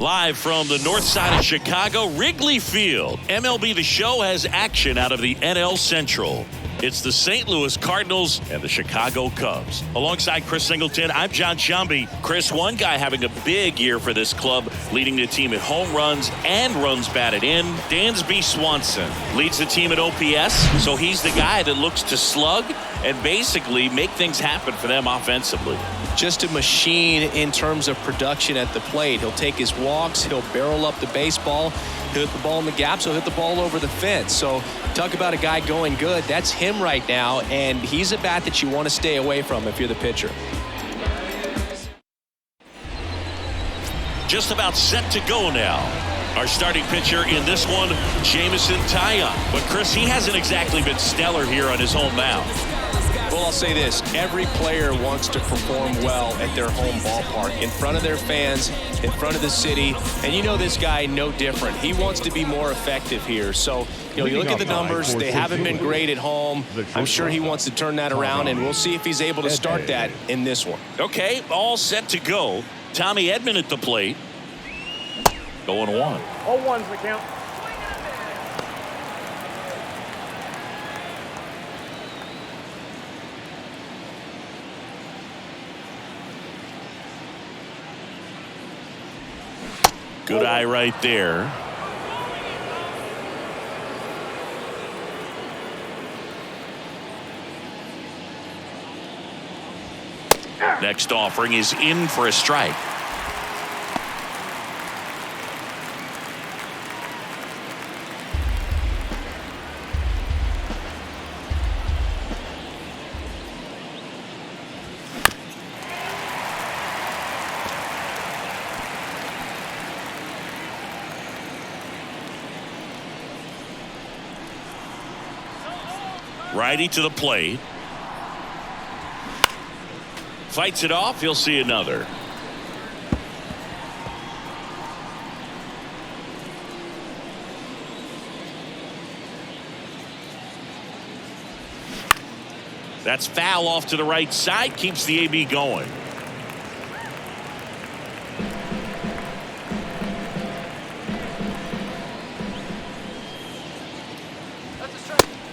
Live from the north side of Chicago, Wrigley Field. MLB The Show has action out of the NL Central. It's the St. Louis Cardinals and the Chicago Cubs. Alongside Chris Singleton, I'm John Shambi. Chris, one guy having a big year for this club, leading the team at home runs and runs batted in. Dansby Swanson leads the team at OPS, so he's the guy that looks to slug and basically make things happen for them offensively. Just a machine in terms of production at the plate. He'll take his walks, he'll barrel up the baseball, he'll hit the ball in the gaps, he'll hit the ball over the fence. So talk about a guy going good. That's him right now, and he's a bat that you want to stay away from if you're the pitcher. Just about set to go now. Our starting pitcher in this one, Jameson Taillon. But Chris, he hasn't exactly been stellar here on his home mound. Well, I'll say this. Every player wants to perform well at their home ballpark, in front of their fans, in front of the city. And you know this guy no different. He wants to be more effective here. So, you look at the numbers. They haven't been great at home. I'm sure he wants to turn that around, and we'll see if he's able to start that in this one. Okay, all set to go. Tommy Edman at the plate. Going 1. 0-1's the count. Good eye right there. Next offering is in for a strike. Righty to the plate. Fights it off. He'll see another. That's foul off to the right side. Keeps the AB going.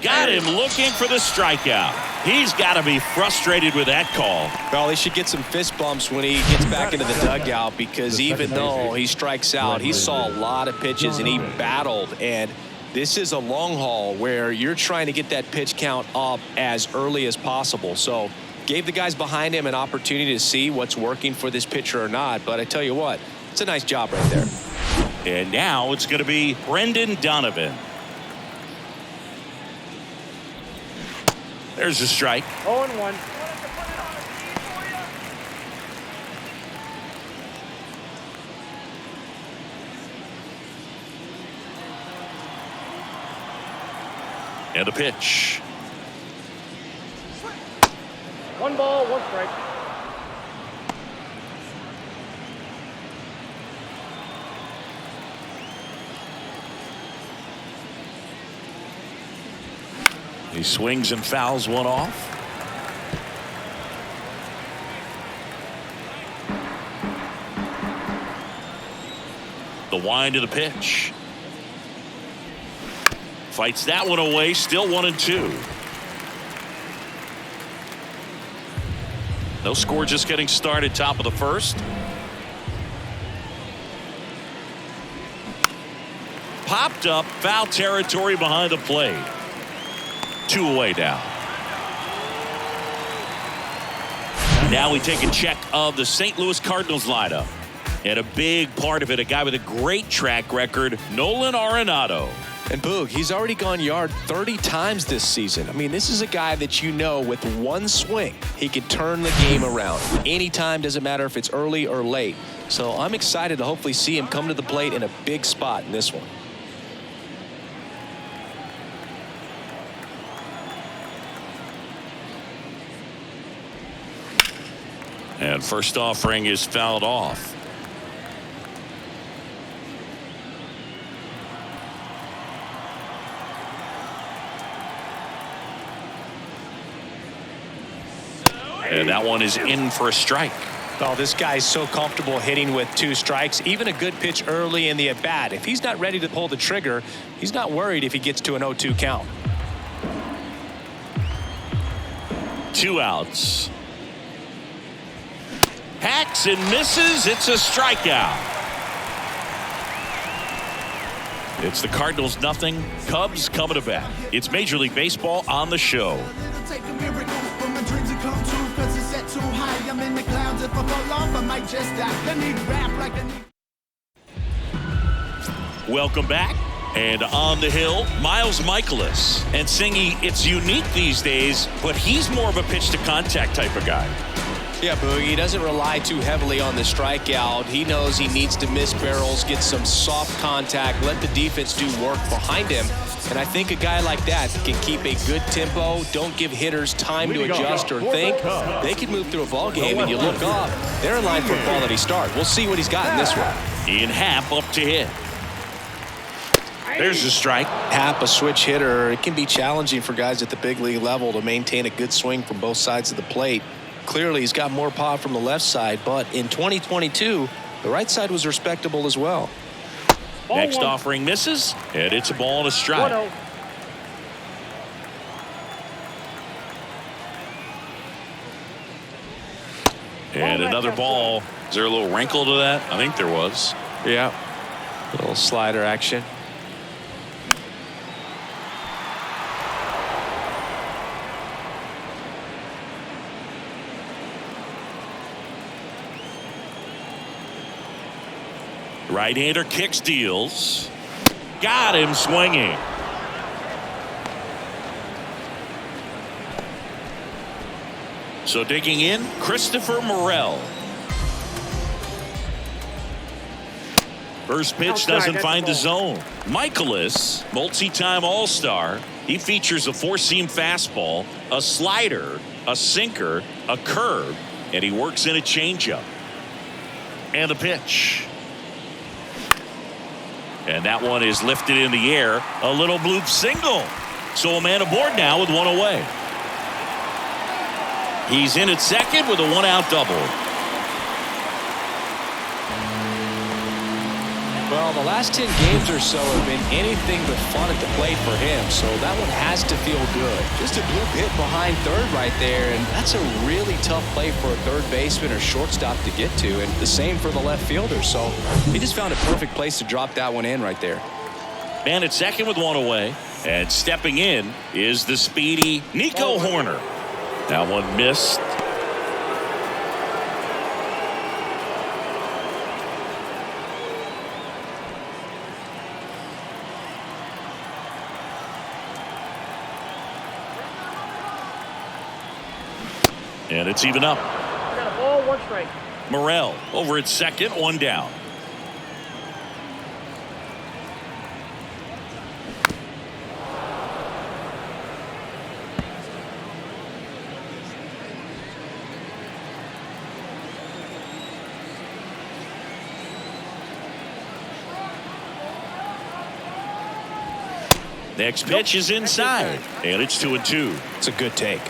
Got him looking for the strikeout. He's got to be frustrated with that call. Well, he should get some fist bumps when he gets back into the dugout, because even though he strikes out, he saw a lot of pitches and he battled. And this is a long haul where you're trying to get that pitch count up as early as possible. So gave the guys behind him an opportunity to see what's working for this pitcher or not. But I tell you what, it's a nice job right there. And now it's going to be Brendan Donovan. There's a strike. 0-1. And a pitch. 1 ball, 1 strike. He swings and fouls one off. The wind of the pitch. Fights that one away. Still 1-2. No score, just getting started. Top of the first. Popped up. Foul territory behind the plate. 2 away now. Now we take a check of the St. Louis Cardinals lineup. And a big part of it, a guy with a great track record, Nolan Arenado. And Boog, he's already gone yard 30 times this season. I mean, this is a guy that with one swing, he can turn the game around. Anytime, doesn't matter if it's early or late. So I'm excited to hopefully see him come to the plate in a big spot in this one. And first offering is fouled off. And that one is in for a strike. Oh, this guy's so comfortable hitting with 2 strikes. Even a good pitch early in the at-bat. If he's not ready to pull the trigger, he's not worried if he gets to an 0-2 count. 2 outs. Hacks and misses. It's a strikeout. It's the Cardinals nothing. Cubs coming to bat. It's Major League Baseball on the show. Welcome back. And on the hill, Miles Michaelis. And singing, it's unique these days, but he's more of a pitch to contact type of guy. Yeah, Boogie, he doesn't rely too heavily on the strikeout. He knows he needs to miss barrels, get some soft contact, let the defense do work behind him. And I think a guy like that can keep a good tempo, don't give hitters time to adjust or think. They can move through a ball game, and you look up, they're in line for a quality start. We'll see what he's got in this one. Ian Happ up to hit. There's the strike. Happ, a switch hitter. It can be challenging for guys at the big league level to maintain a good swing from both sides of the plate. Clearly, he's got more power from the left side, but in 2022, the right side was respectable as well. Next offering misses, and it's a ball and a strike. 1-0. And another ball. Is there a little wrinkle to that? I think there was. Yeah. A little slider action. Right-hander kicks, deals. Got him swinging. So digging in, Christopher Morel. First pitch doesn't find the zone. Michaelis, multi-time All-Star. He features a 4-seam fastball, a slider, a sinker, a curve, and he works in a changeup. And the pitch. And that one is lifted in the air. A little bloop single. So a man aboard now with 1 away. He's in at second with a 1-out double. Well, the last 10 games or so have been anything but fun at the plate for him, so that one has to feel good. Just a bloop hit behind third right there, and that's a really tough play for a third baseman or shortstop to get to, and the same for the left fielder, so he just found a perfect place to drop that one in right there. Man at second with 1 away, and stepping in is the speedy Nico Horner. That one missed. And it's even up. Got a ball, 1 strike. Morel over at second, 1 down. Next pitch is inside, and it's 2-2. It's a good take.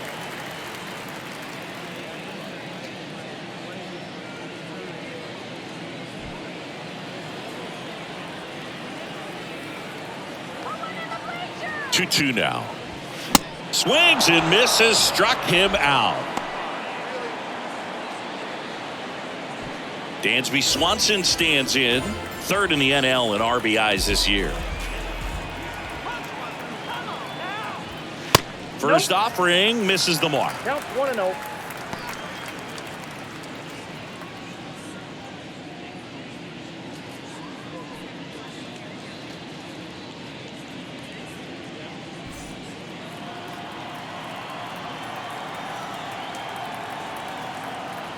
Two now. Swings and misses, struck him out. Dansby Swanson stands in, third in the NL in RBIs this year. First offering misses the mark. Count 1-0.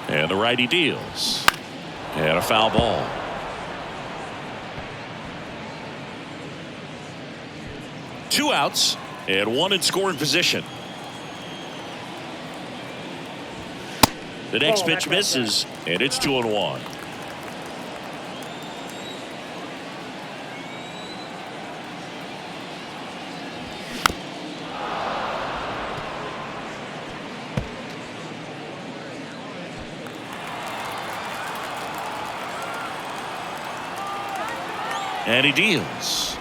And the righty deals. And a foul ball. Two outs and 1 in scoring position. The next pitch misses, and it's 2-1. And he deals.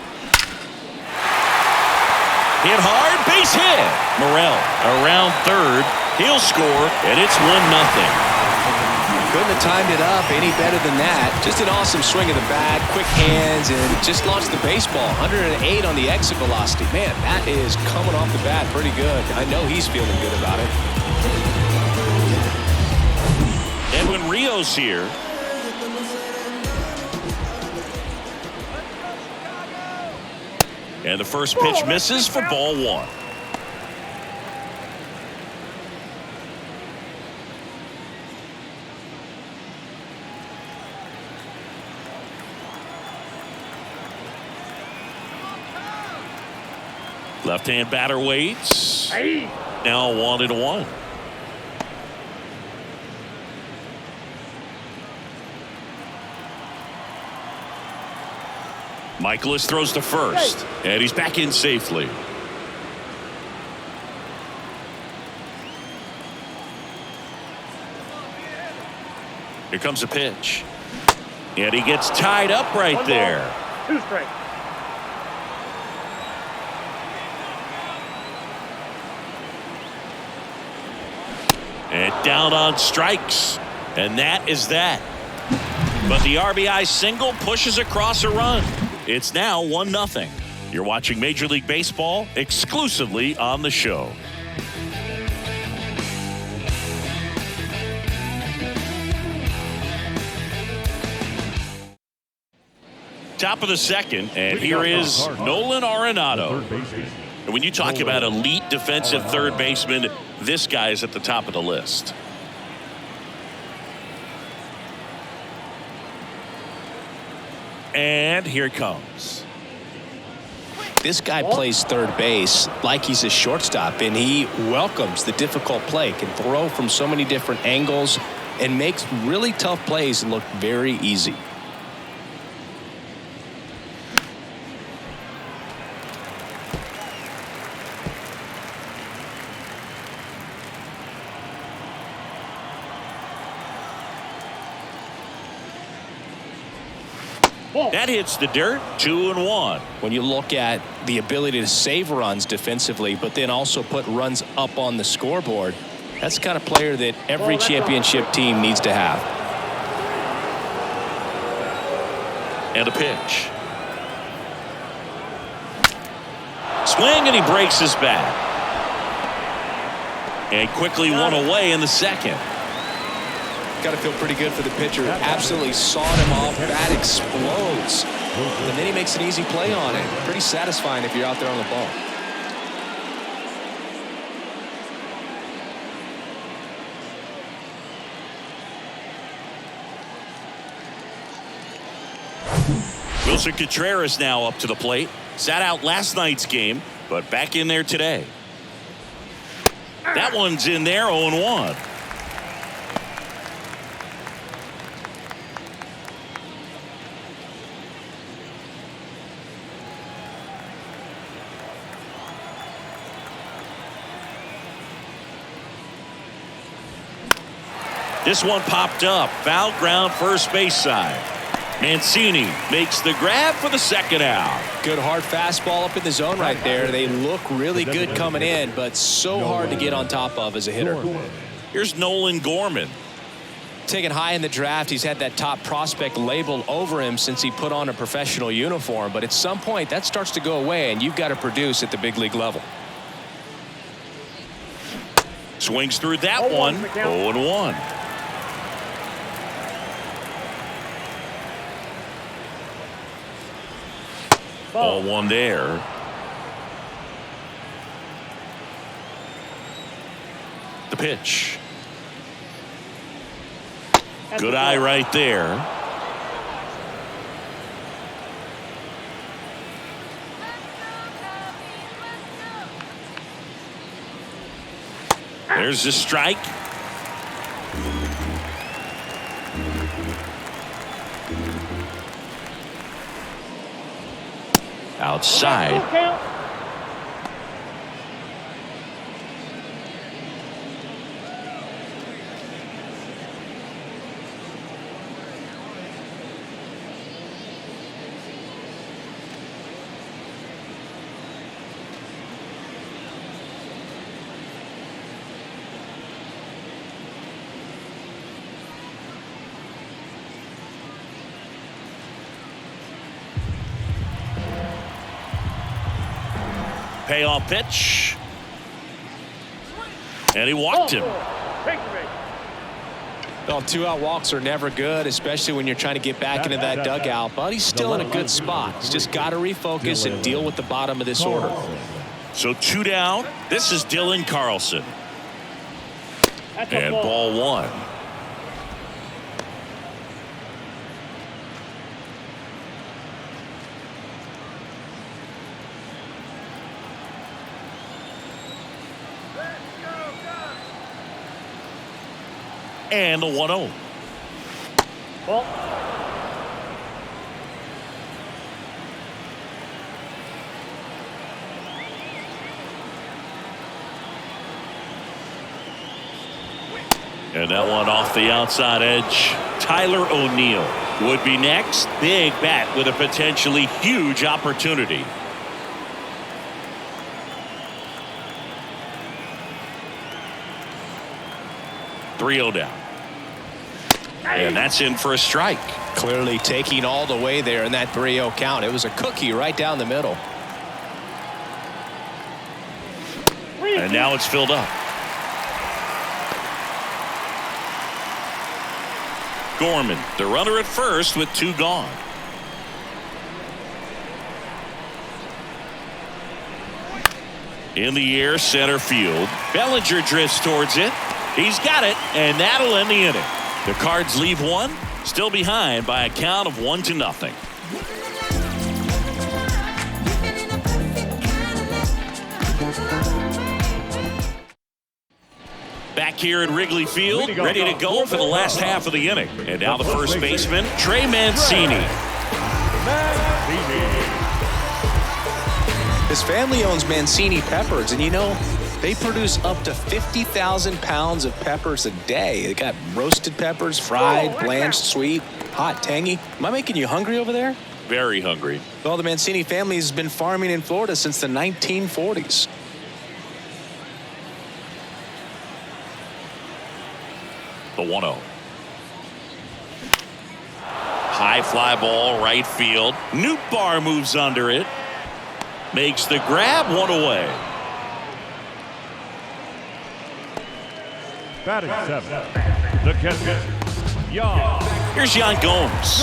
Hit hard, base hit. Morel around third. He'll score, and it's 1-0. Couldn't have timed it up any better than that. Just an awesome swing of the bat, quick hands, and just launched the baseball. 108 on the exit velocity. Man, that is coming off the bat pretty good. I know he's feeling good about it. Edwin Rios here. And the first pitch misses for ball 1. Left-hand batter waits. Now 1-1. Michaelis throws to first, and he's back in safely. Here comes a pitch, and he gets tied up right there. 2 strikes. And down on strikes, and that is that. But the RBI single pushes across a run. It's now 1-0. You're watching Major League Baseball exclusively on the show. Top of the second, and here is Nolan Arenado. And when you talk about elite defensive third baseman, this guy is at the top of the list. And here it comes. This guy plays third base like he's a shortstop, and he welcomes the difficult play, can throw from so many different angles, and makes really tough plays look very easy. That hits the dirt. 2-1. When you look at the ability to save runs defensively, but then also put runs up on the scoreboard, that's the kind of player that every championship team needs to have. And a pitch. Swing, and he breaks his bat. And quickly one away in the second. Got to feel pretty good for the pitcher. Absolutely sawed him off. Bat explodes. And then he makes an easy play on it. Pretty satisfying if you're out there on the ball. Wilson Contreras now up to the plate. Sat out last night's game, but back in there today. That one's in there, 0-1. This one popped up. Foul ground, first base side. Mancini makes the grab for the second out. Good hard fastball up in the zone right there. They look really good coming in, but so hard to get on top of as a hitter. Here's Nolan Gorman. Taken high in the draft, he's had that top prospect label over him since he put on a professional uniform. But at some point, that starts to go away, and you've got to produce at the big league level. Swings through that one. 0-1. Ball 1 there. The pitch. Good eye right there. There's the strike. Outside. payoff pitch. And he walked him. Well, 2-out walks are never good, especially when you're trying to get back into that dugout. But he's still in a good spot. He's just got to refocus and deal with the bottom of this order. So 2 down. This is Dylan Carlson. And ball 1. And the 1-0. Ball. And that one off the outside edge. Tyler O'Neill would be next. Big bat with a potentially huge opportunity. .3-0 down. And that's in for a strike. Clearly taking all the way there in that 3-0 count. It was a cookie right down the middle. And now it's filled up. Gorman, the runner at first with 2 gone. In the air, center field. Bellinger drifts towards it. He's got it, and that'll end the inning. The Cards leave one, still behind by a count of 1-0. Back here at Wrigley Field, ready to go for the last half of the inning. And now the first baseman, Trey Mancini. His family owns Mancini Peppers, and you know, they produce up to 50,000 pounds of peppers a day. They got roasted peppers, fried, blanched, sweet, hot, tangy. Am I making you hungry over there? Very hungry. Well, the Mancini family has been farming in Florida since the 1940s. The 1-0. High fly ball, right field. Nootbaar moves under it. Makes the grab, 1 away. Batting 7. The catcher, Yan. Here's Yan Gomes.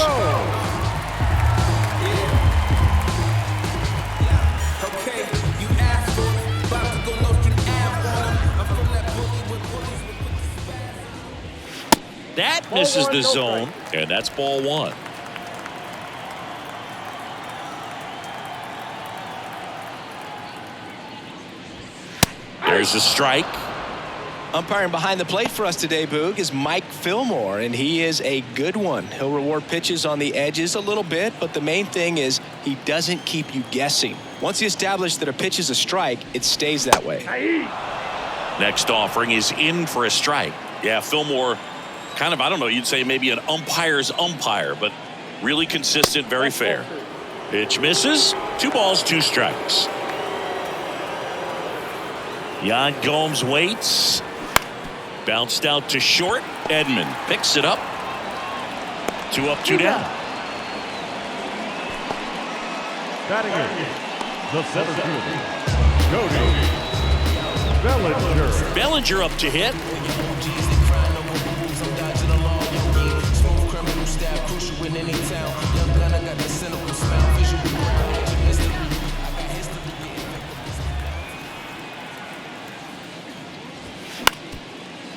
That misses the zone, and that's ball 1. There's a strike. Umpiring behind the plate for us today, Boog, is Mike Fillmore, and he is a good one. He'll reward pitches on the edges a little bit, but the main thing is he doesn't keep you guessing. Once you establish that a pitch is a strike, it stays that way. Next offering is in for a strike. Yeah, Fillmore, kind of, I don't know, you'd say maybe an umpire's umpire, but really consistent, very fair. Pitch misses. 2 balls, 2 strikes. Yan Gomes waits. Bounced out to short. Edman picks it up. 2 up, 2 down. Batting in, the center fielder, Cody Bellinger. Bellinger up to hit.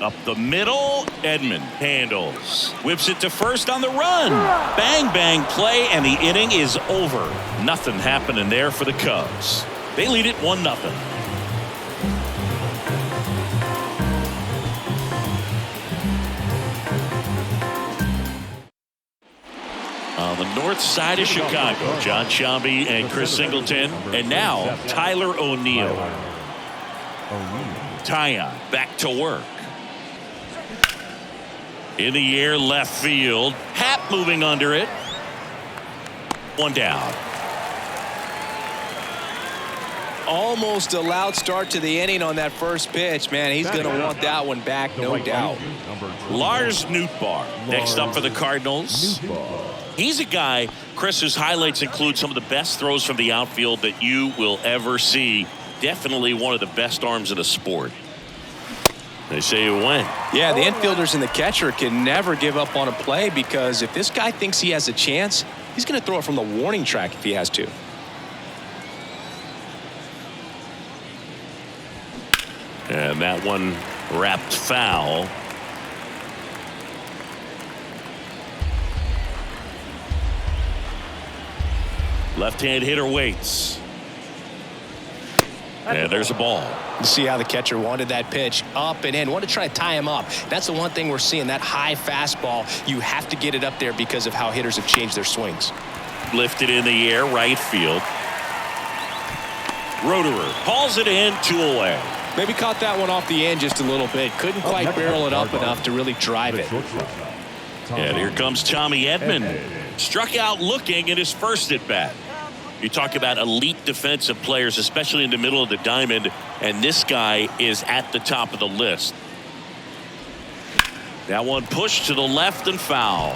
Up the middle, Edman handles. Whips it to first on the run. Bang, bang play, and the inning is over. Nothing happening there for the Cubs. They lead it 1-0. On the north side of Chicago, John Sciambi and Chris Singleton. And now, Tyler O'Neill. Tyon back to work. In the air, left field. Happ moving under it. 1 down. Almost a loud start to the inning on that first pitch. Man, he's going to want that one back, no doubt. Lars Nootbaar next up for the Cardinals. He's a guy, Chris, whose highlights include some of the best throws from the outfield that you will ever see definitely one of the best arms in the sport. They say you win. Yeah, the infielders and the catcher can never give up on a play, because if this guy thinks he has a chance, he's going to throw it from the warning track if he has to. And that one wrapped foul. Left-hand hitter waits. And there's a ball. You see how the catcher wanted that pitch up and in, wanted to try to tie him up. That's the one thing we're seeing, that high fastball. You have to get it up there because of how hitters have changed their swings. Lifted in the air, right field. Roederer hauls it in, 2 away. Maybe caught that one off the end just a little bit. Couldn't quite barrel it up enough to really drive it. And here comes Tommy Edman. Struck out looking in his first at bat. You talk about elite defensive players, especially in the middle of the diamond, and this guy is at the top of the list. That one pushed to the left and foul.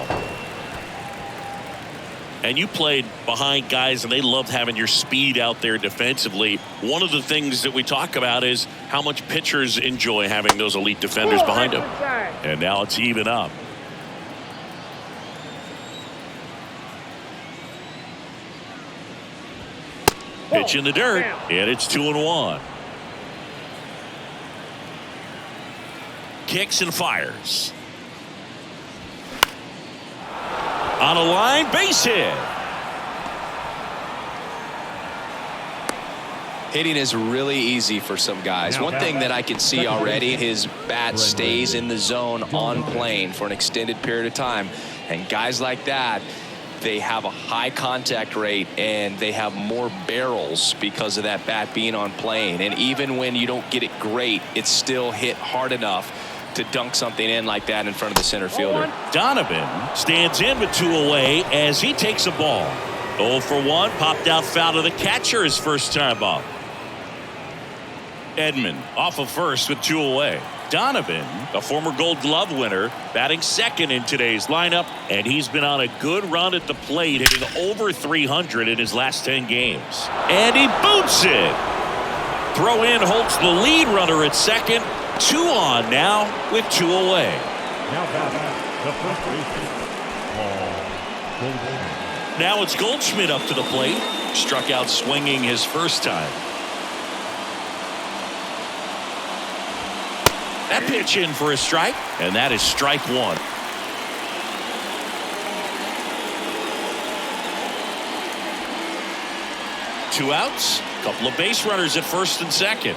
And you played behind guys, and they loved having your speed out there defensively. One of the things that we talk about is how much pitchers enjoy having those elite defenders behind them. And now it's even up. Pitch in the dirt, and it's 2-1. Kicks and fires. On a line, base hit. Hitting is really easy for some guys. One thing that I can see already, his bat stays in the zone on plane for an extended period of time. And guys like that, they have a high contact rate and they have more barrels because of that bat being on plane. And even when you don't get it great, it's still hit hard enough to dunk something in like that in front of the center fielder. Donovan stands in with 2 away as he takes a ball. 0 for 1, popped out foul to the catcher his first time up. Edman off of first with 2 away. Donovan, a former Gold Glove winner, batting second in today's lineup, and he's been on a good run at the plate, hitting over 300 in his last 10 games. And he boots it. Throw in holds the lead runner at second. 2 on now with 2 away. Now batting, the first baseman, Paul Goldschmidt. Now it's Goldschmidt up to the plate. Struck out swinging his first time. That pitch in for a strike, and that is strike 1. Two outs, couple of base runners at first and second.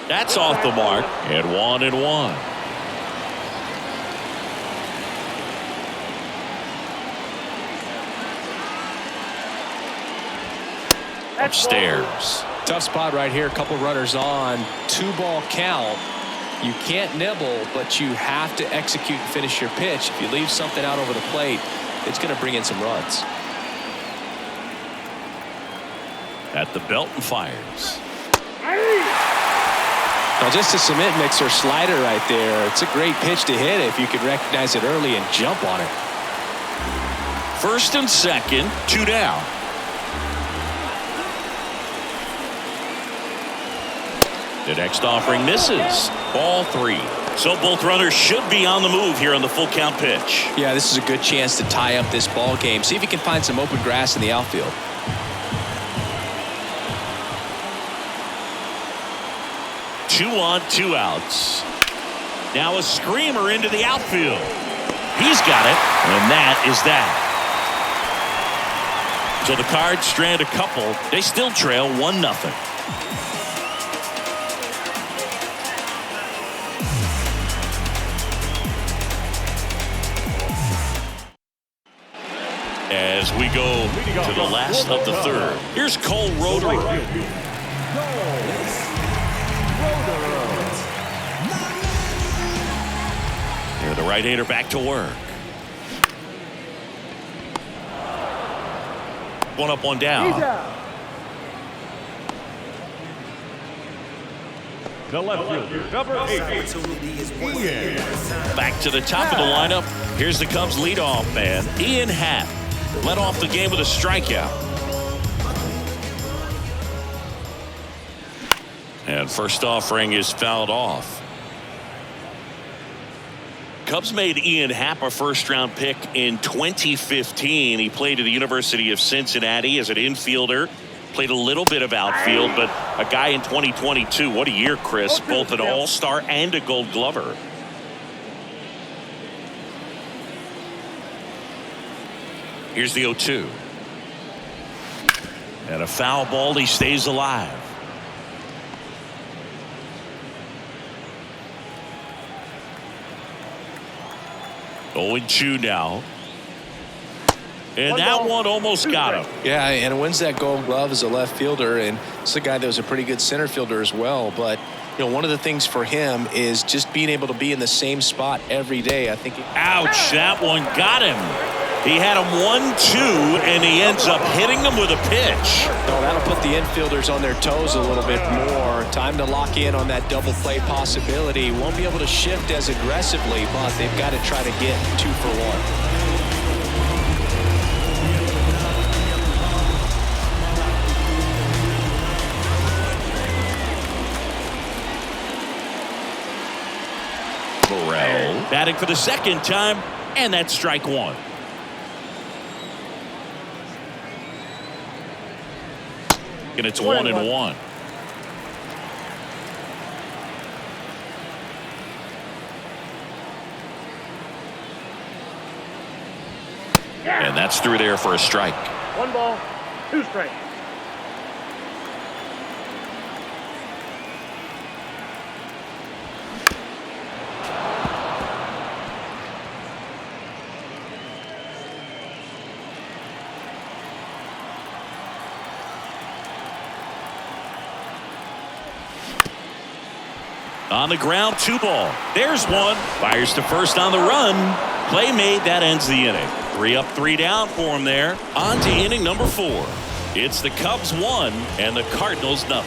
That's off the mark, and 1-1. Upstairs. Tough spot right here. A couple runners on. 2-ball count. You can't nibble, but you have to execute and finish your pitch. If you leave something out over the plate, it's going to bring in some runs. At the belt and fires. Now just a cement mixer slider right there. It's a great pitch to hit if you can recognize it early and jump on it. First and second, 2 down. The next offering misses. Ball 3. So both runners should be on the move here on the full count pitch. Yeah, this is a good chance to tie up this ball game. See if you can find some open grass in the outfield. Two on, 2 outs. Now a screamer into the outfield. He's got it, and that is that. So the Cards strand a couple. They still trail 1-0. As we go to the last of the third. Here's Cole Roederer. Here the right-hander back to work. 1 up, 1 down. The left fielder, number 8, Ian. Back to the top of the lineup. Here's the Cubs leadoff man, Ian Happ. led off the game with a strikeout. And first offering is fouled off. Cubs made Ian Happ a first-round pick in 2015. He played at the University of Cincinnati as an infielder. Played a little bit of outfield, but a guy in 2022. What a year, Chris. Both an all-star and a gold glover. Here's the 0-2. And a foul ball. He stays alive. Oh, 0-2 now. And that one almost got him. Yeah, and wins that gold glove as a left fielder, and it's a guy that was a pretty good center fielder as well. But you know, one of the things for him is just being able to be in the same spot every day. I think. Ouch! That one got him. He had him 1-2, and he ends up hitting him with a pitch. No, that'll put the infielders on their toes a little bit more. Time to lock in on that double play possibility. Won't be able to shift as aggressively, but they've got to try to get 2 for 1. Batting for the second time, and that's strike 1. And it's 1-1. And that's through there for a strike. 1 ball, 2 strikes. On the ground, 2 ball. There's one. Fires to first on the run. Play made. That ends the inning. 3 up, 3 down for him there. On to inning number 4. It's the Cubs 1 and the Cardinals 0.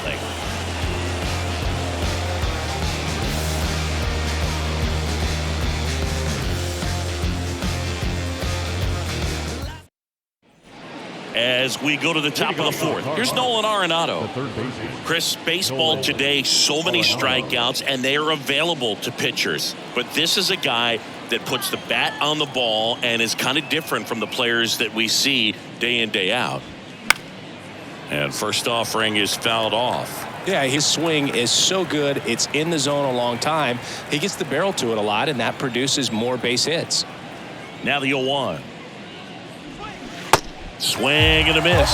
As we go to the top of the 4th, here's Nolan Arenado. Chris, baseball today, so many strikeouts, and they are available to pitchers. But this is a guy that puts the bat on the ball and is kind of different from the players that we see day in, day out. And first offering is fouled off. Yeah, his swing is so good. It's in the zone a long time. He gets the barrel to it a lot, and that produces more base hits. Now the 0-1. Swing and a miss.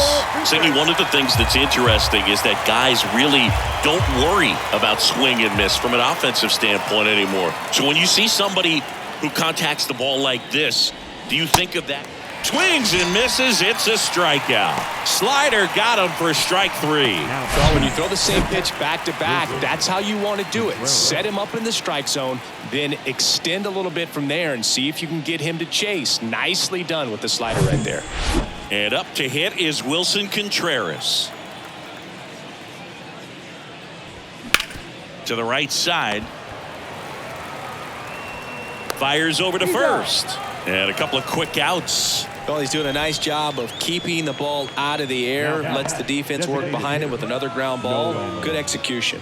Certainly one of the things that's interesting is that guys really don't worry about swing and miss from an offensive standpoint anymore. So when you see somebody who contacts the ball like this, do you think of that? Swings and misses. It's a strikeout. Slider got him for strike 3. Well, when you throw the same pitch back to back, that's how you want to do it. Set him up in the strike zone, then extend a little bit from there and see if you can get him to chase. Nicely done with the slider right there. And up to hit is Wilson Contreras. To the right side. Fires over to first. And a couple of quick outs. Well, he's doing a nice job of keeping the ball out of the air. Lets the defense work behind him with another ground ball. Good execution.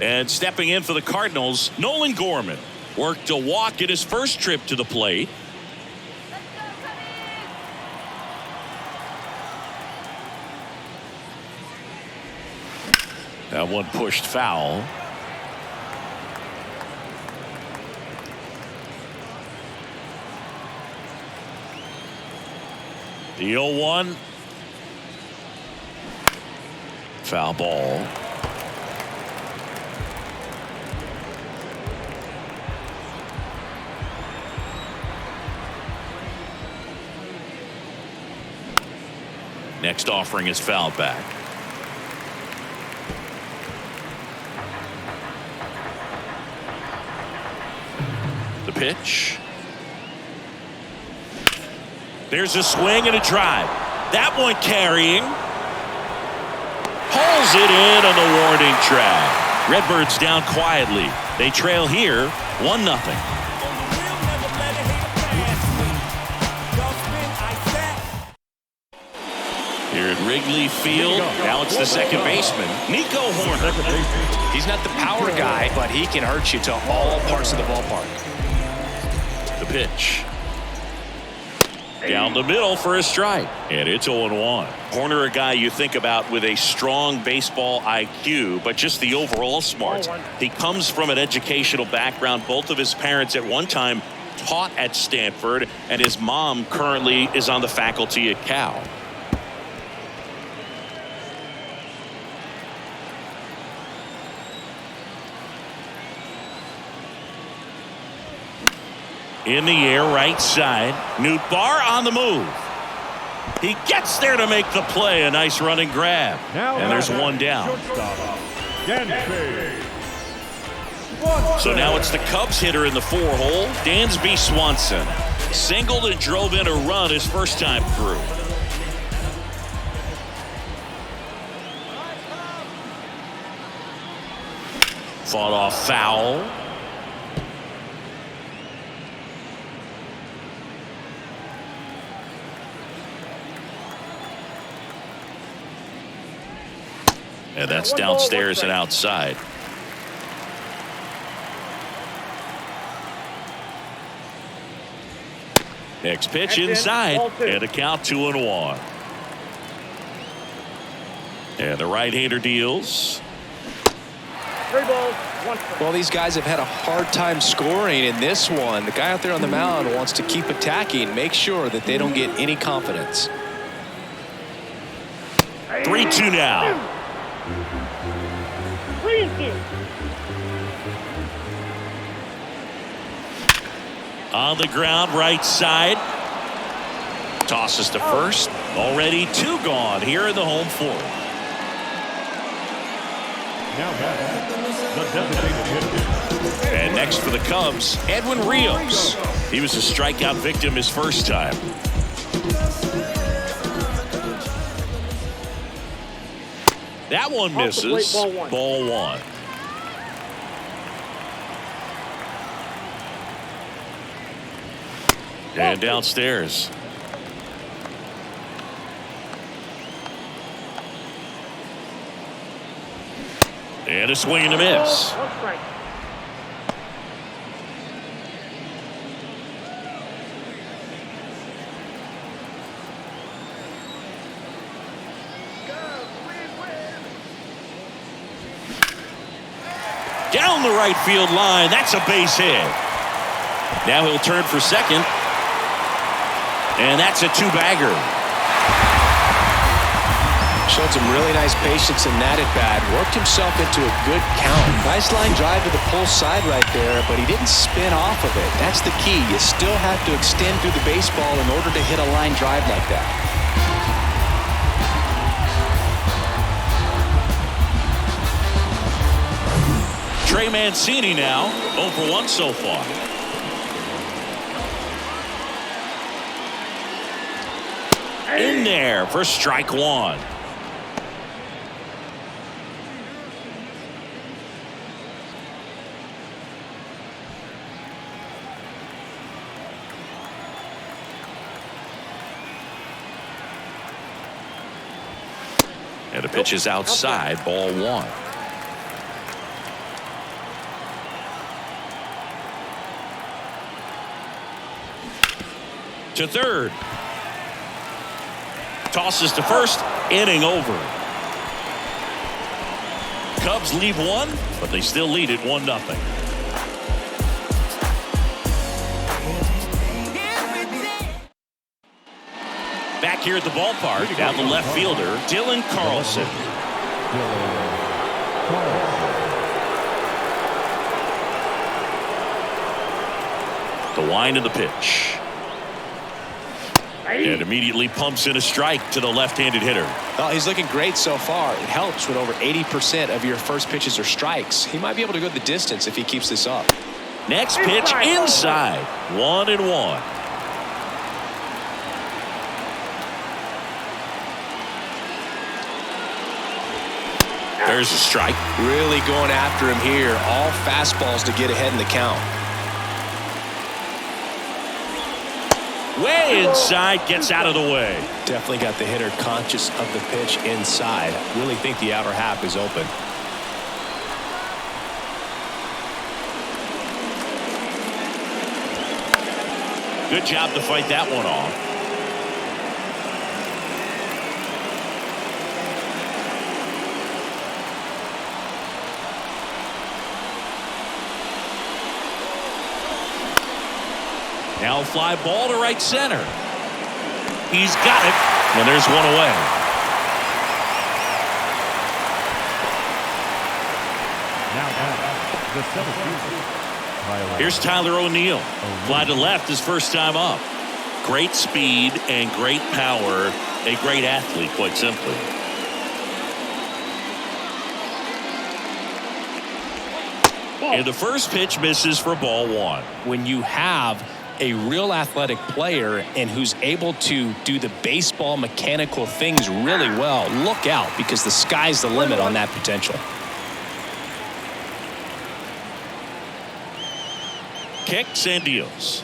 And stepping in for the Cardinals, Nolan Gorman worked a walk at his first trip to the plate. That one pushed foul. The 0-1. Foul ball. Next offering is fouled back. The pitch. There's a swing and a drive. That one carrying. Pulls it in on the warning track. Redbirds down quietly. They trail here 1-0. Here at Wrigley Field, now it's the second baseman, Nico Horner. He's not the power guy, but he can hurt you to all parts of the ballpark. The pitch. Down the middle for a strike. And it's 0-1. Horner, a guy you think about with a strong baseball IQ, but just the overall smarts. He comes from an educational background. Both of his parents at one time taught at Stanford, and his mom currently is on the faculty at Cal. In the air, right side. Nootbaar on the move. He gets there to make the play. A nice running grab. And there's one down. So now it's the Cubs hitter in the 4-hole, Dansby Swanson. Singled and drove in a run his first time through. Fought off foul. And that's downstairs and outside. Next pitch inside, and a count 2-1. And the right-hander deals. 3 balls, 1 strike. Well, these guys have had a hard time scoring in this one. The guy out there on the mound wants to keep attacking, make sure that they don't get any confidence. 3-2 now. 3-2. On the ground, right side. Tosses to first. Already 2 gone here in the home fourth. Now the designated hitter. And next for the Cubs, Edwin Rios. He was a strikeout victim his first time. That one misses. Ball 1. And downstairs. And a swing and a miss. 1 strike. Down the right field line. That's a base hit. Now he'll turn for second. And that's a 2-bagger. Showed some really nice patience in that at bat. Worked himself into a good count. Nice line drive to the pull side right there, but he didn't spin off of it. That's the key. You still have to extend through the baseball in order to hit a line drive like that. Trey Mancini now 0 for 1 so far. In there for strike 1. And the pitch is outside, ball 1. To third. Tosses to first. Inning over. Cubs leave 1, but they still lead it 1-0. Back here at the ballpark, down the left fielder, Dylan Carlson. The wind of the pitch. And immediately pumps in a strike to the left-handed hitter. Well, he's looking great so far. It helps when over 80% of your first pitches are strikes. He might be able to go the distance if he keeps this up. Next pitch inside. 1-1. There's a strike. Really going after him here. All fastballs to get ahead in the count. Way inside, gets out of the way. Definitely got the hitter conscious of the pitch inside. Really think the outer half is open. Good job to fight that one off. Now fly ball to right center. He's got it, and there's one away. Now the seventh fielder. Here's Tyler O'Neill. Fly to left his first time up. Great speed and great power. A great athlete, quite simply. And the first pitch misses for ball one. When you have a real athletic player and who's able to do the baseball mechanical things really well, look out, because the sky's the limit on that potential. Kicks and deals.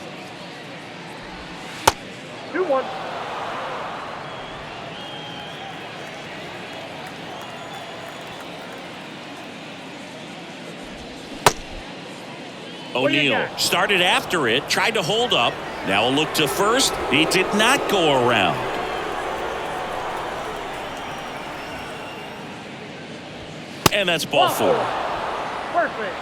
2-1. O'Neill started after it, tried to hold up. Now a look to first. He did not go around. And that's ball four. Perfect.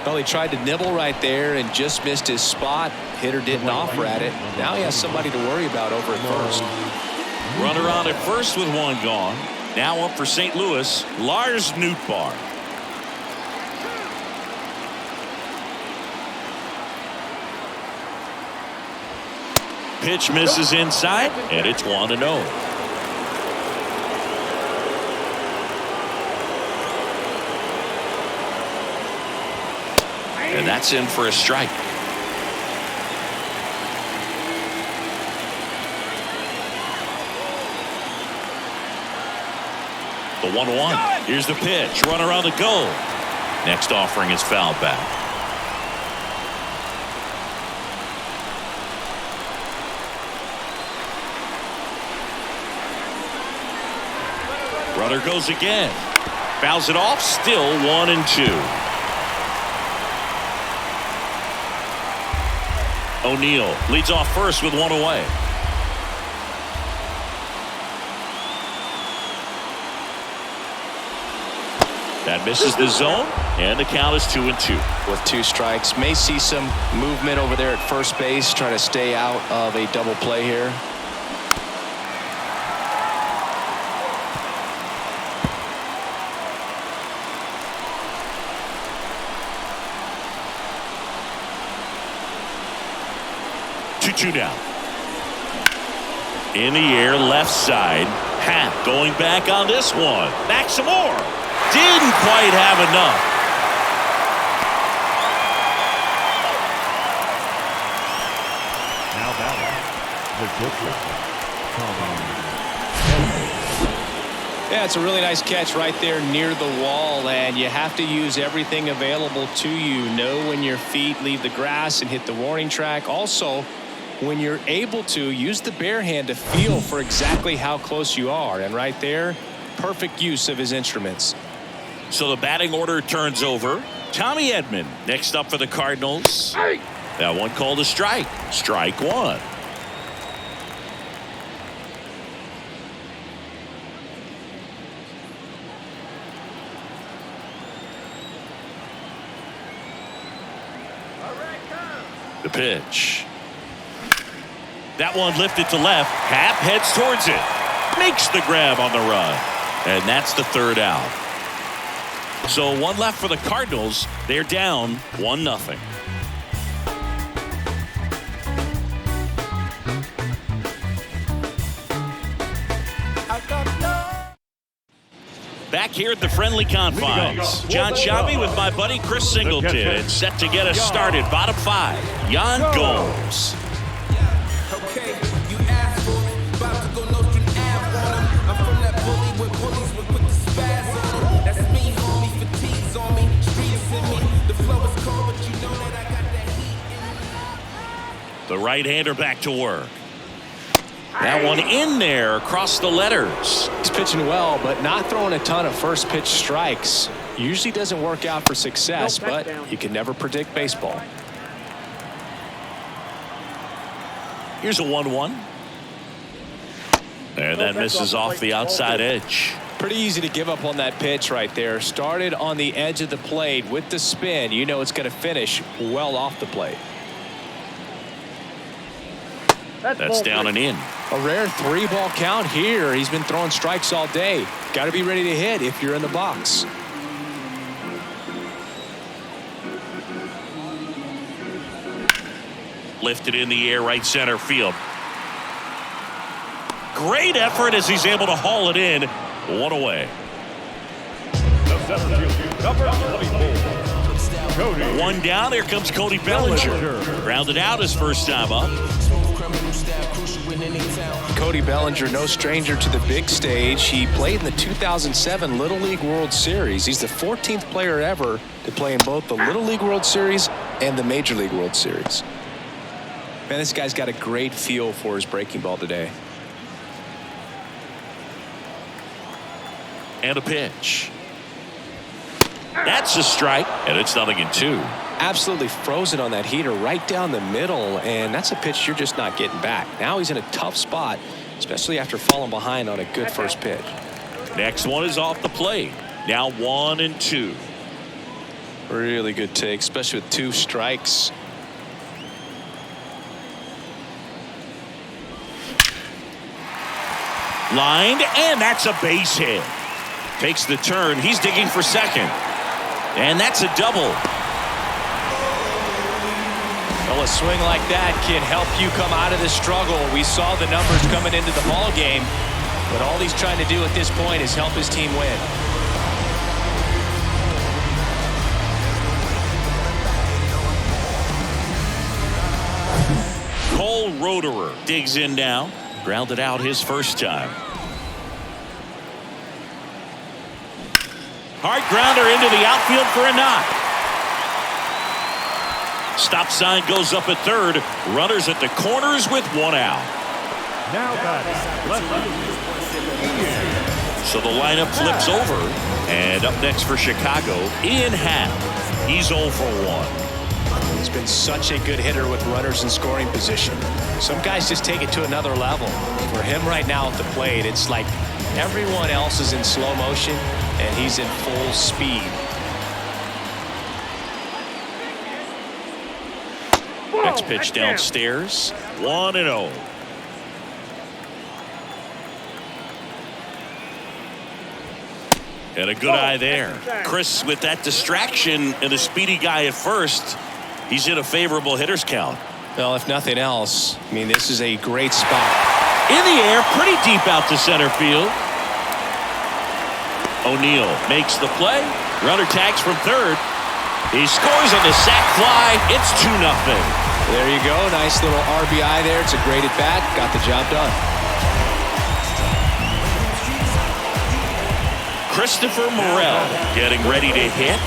Well, he tried to nibble right there and just missed his spot. Hitter didn't offer at it. Now he has somebody to worry about over at first. Runner on at first with one gone. Now up for St. Louis, Lars Nootbaar. Pitch misses inside, and it's 1-0. And that's in for a strike. The 1-1. Here's the pitch. Runner on the goal. Next offering is fouled back. Runner goes again. Fouls it off. Still 1-2. O'Neill leads off first with one away. That misses the zone, and the count is 2-2. With two strikes, may see some movement over there at first base, trying to stay out of a double play here. Two down. In the air, left side. Happ going back on this one. Back some more. Didn't quite have enough. Now batting, Yeah, it's a really nice catch right there near the wall, and you have to use everything available to you. Know when your feet leave the grass and hit the warning track. Also, when you're able to, use the bare hand to feel for exactly how close you are. And right there, perfect use of his instruments. So the batting order turns over. Tommy Edman next up for the Cardinals. That one called a strike. Strike one. The pitch. That one lifted to left. Happ heads towards it. Makes the grab on the run. And that's the third out. So one left for the Cardinals. They're down 1-0. Back here at the friendly confines. John Shabby with my buddy Chris Singleton. And set to get us started. Bottom five. Yan Gomes. Okay, you asked for it. About to go Nostrum Ave on him. I'm from that bully with bullies with quick to spaz on him. That's me, homie. Fatigues on me. Streets in me. The flow is cold, but you know that I got that heat in me. The right-hander back to work. That one in there across the letters. He's pitching well, but not throwing a ton of first pitch strikes. Usually doesn't work out for success, but you can never predict baseball. Here's a 1-1. And that misses off the outside edge. Pretty easy to give up on that pitch right there. Started on the edge of the plate with the spin. You know it's going to finish well off the plate. That's down and in. A rare 3-ball count here. He's been throwing strikes all day. Got to be ready to hit if you're in the box. Lifted in the air, right center field. Great effort as he's able to haul it in. One away. One down. Here comes Cody Bellinger. Grounded out his first time up. Cody Bellinger, no stranger to the big stage. He played in the 2007 Little League World Series. He's the 14th player ever to play in both the Little League World Series and the Major League World Series. Man, this guy's got a great feel for his breaking ball today. And a pitch. That's a strike, and it's 0-2. Absolutely frozen on that heater right down the middle, and that's a pitch you're just not getting back. Now he's in a tough spot, especially after falling behind on a good first pitch. Next one is off the plate. Now 1-2. Really good take, especially with 2 strikes. Lined, and that's a base hit. Takes the turn. He's digging for second. And that's a double. Well, a swing like that can help you come out of the struggle. We saw the numbers coming into the ball game, but all he's trying to do at this point is help his team win. Cole Roederer digs in now. Grounded out his first time. Hard grounder into the outfield for a knock. Stop sign goes up at third. Runners at the corners with 1 out. Now batting, left. So the lineup flips over. And up next for Chicago, Ian Happ. He's 0 for 1. He's been such a good hitter with runners in scoring position. Some guys just take it to another level. For him right now at the plate, it's like everyone else is in slow motion and he's in full speed. Next pitch downstairs. 1-0. And a good eye there. Chris, with that distraction and the speedy guy at first, he's in a favorable hitter's count. Well, if nothing else, I mean, this is a great spot. In the air, pretty deep out to center field. O'Neill makes the play. Runner tags from third. He scores on the sac fly. It's 2-0. There you go. Nice little RBI there. It's a great at bat. Got the job done. Christopher Morel getting ready to hit.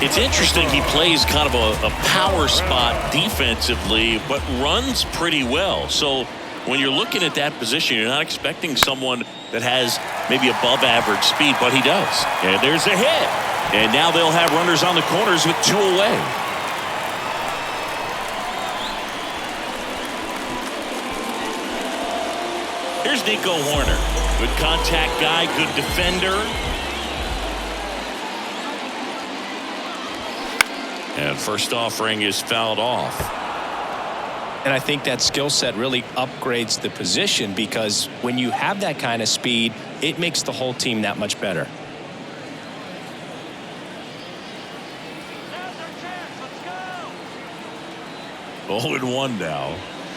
It's interesting, he plays kind of a power spot defensively, but runs pretty well. So when you're looking at that position, you're not expecting someone that has maybe above average speed, but he does. And there's a hit. And now they'll have runners on the corners with 2 away. Here's Nico Horner. Good contact guy, good defender. And first offering is fouled off. And I think that skill set really upgrades the position, because when you have that kind of speed, it makes the whole team that much better. Oh, and 1 now.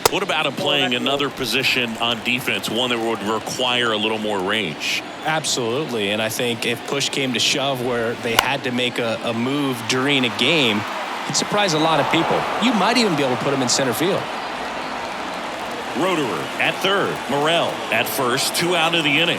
What about him playing another position on defense, one that would require a little more range? Absolutely, and I think if push came to shove where they had to make a move during a game, it'd surprise a lot of people. You might even be able to put him in center field. Roederer at third. Morel at first. 2 out of the inning.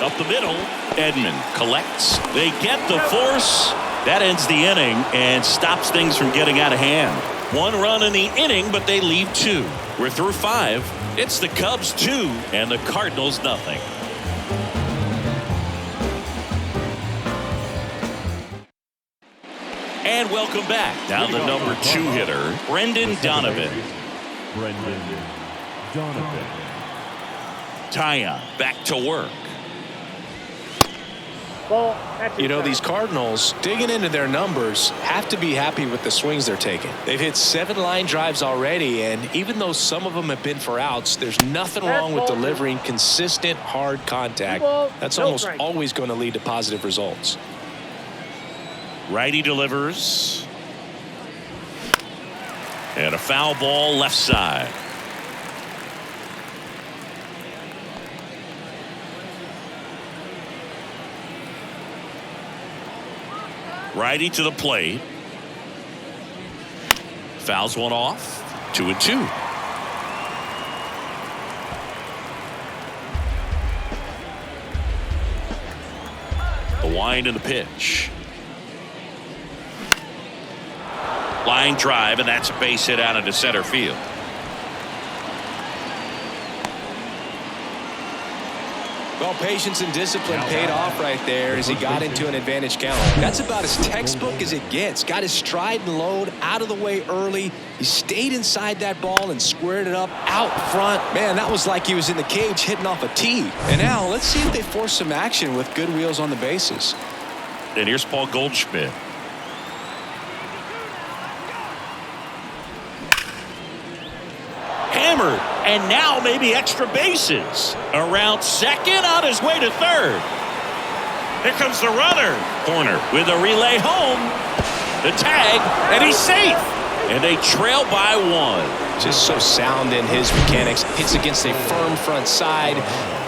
Up the middle. Edman collects. They get the force. That ends the inning and stops things from getting out of hand. 1 run in the inning, but they leave 2. We're through 5. It's the Cubs 2 and the Cardinals nothing. And welcome back. Now the number 2 hitter, Brendan Donovan. Taya back to work. Ball. You know, these Cardinals, digging into their numbers, have to be happy with the swings they're taking. They've hit 7 line drives already, and even though some of them have been for outs, there's nothing wrong with delivering consistent, hard contact. That's almost always going to lead to positive results. Righty delivers. And a foul ball left side. Righty to the plate. Fouls one off. 2-2. The wind and the pitch. Line drive, and that's a base hit out into center field. Well, patience and discipline paid off right there as he got into an advantage count. That's about as textbook as it gets. Got his stride and load out of the way early. He stayed inside that ball and squared it up out front. Man, that was like he was in the cage hitting off a tee. And now let's see if they force some action with good wheels on the bases. And here's Paul Goldschmidt. Hammered, and now maybe extra bases. Around second, on his way to third. Here comes the runner. Corner with a relay home. The tag, and he's safe. And they trail by 1. Just so sound in his mechanics. Hits against a firm front side,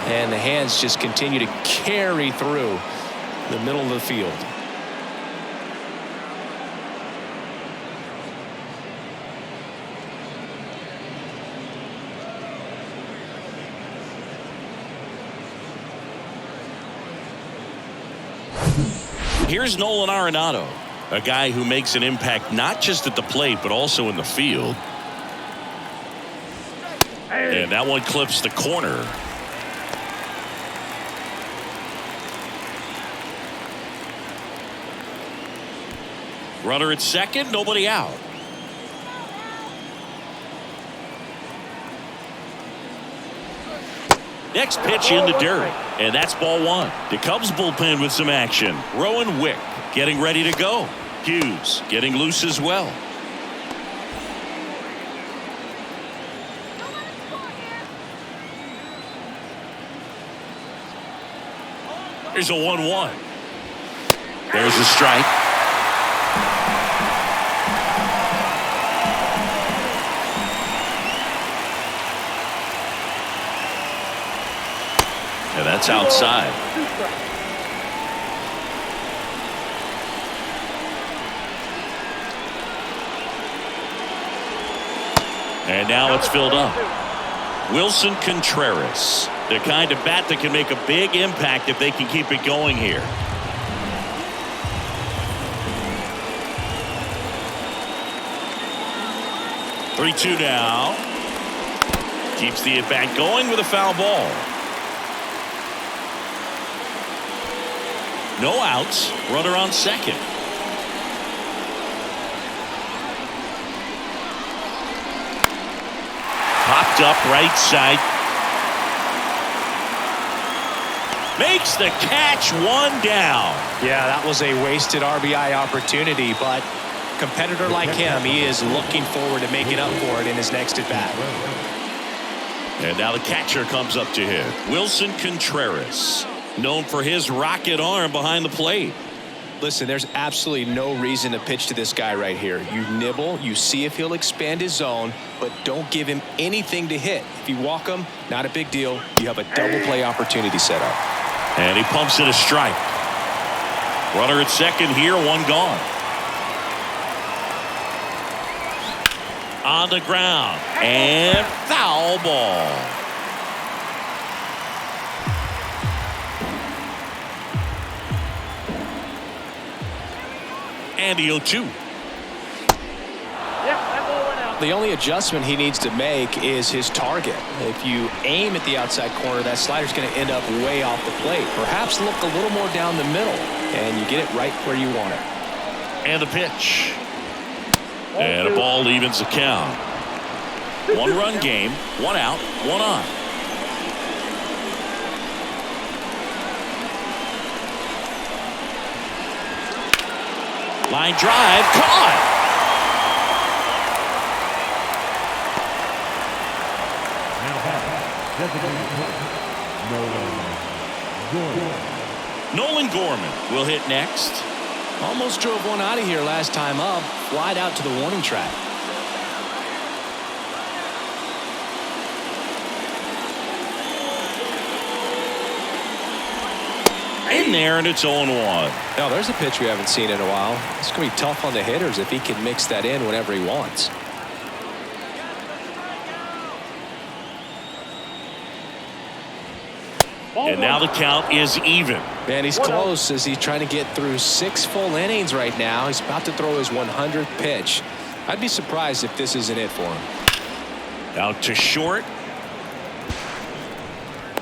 and the hands just continue to carry through the middle of the field. Here's Nolan Arenado, a guy who makes an impact not just at the plate but also in the field. And that one clips the corner. Runner at second, nobody out. Next pitch in the dirt, and that's ball 1. The Cubs bullpen with some action. Rowan Wick getting ready to go. Hughes getting loose as well. Here's a 1-1. There's a strike. And that's outside. And now it's filled up. Wilson Contreras, the kind of bat that can make a big impact if they can keep it going here. Three-two now. Keeps the at-bat going with a foul ball. No outs. Runner on second. Popped up right side. Makes the catch, 1 down. Yeah, that was a wasted RBI opportunity, but a competitor like him, he is looking forward to making up for it in his next at-bat. And now the catcher comes up to him. Wilson Contreras, known for his rocket arm behind the plate. Listen, there's absolutely no reason to pitch to this guy right here. You nibble, you see if he'll expand his zone, but don't give him anything to hit. If you walk him, not a big deal. You have a double play opportunity set up. And he pumps it a strike. Runner at second here, 1 gone. On the ground, and foul ball. And the 0-2. Yep, that ball went out. The only adjustment he needs to make is his target. If you aim at the outside corner, that slider's going to end up way off the plate. Perhaps look a little more down the middle, and you get it right where you want it. And the pitch. And a ball evens the count. 1-run game, 1 out, 1 on. Line drive, caught. Nolan Gorman will hit next. Almost drove one out of here last time up. Flied out to the warning track. In there, and it's 0-1. Now, there's a pitch we haven't seen in a while. It's going to be tough on the hitters if he can mix that in whenever he wants. And now the count is even. Man, he's close as he's trying to get through 6 full innings right now. He's about to throw his 100th pitch. I'd be surprised if this isn't it for him. Out to short.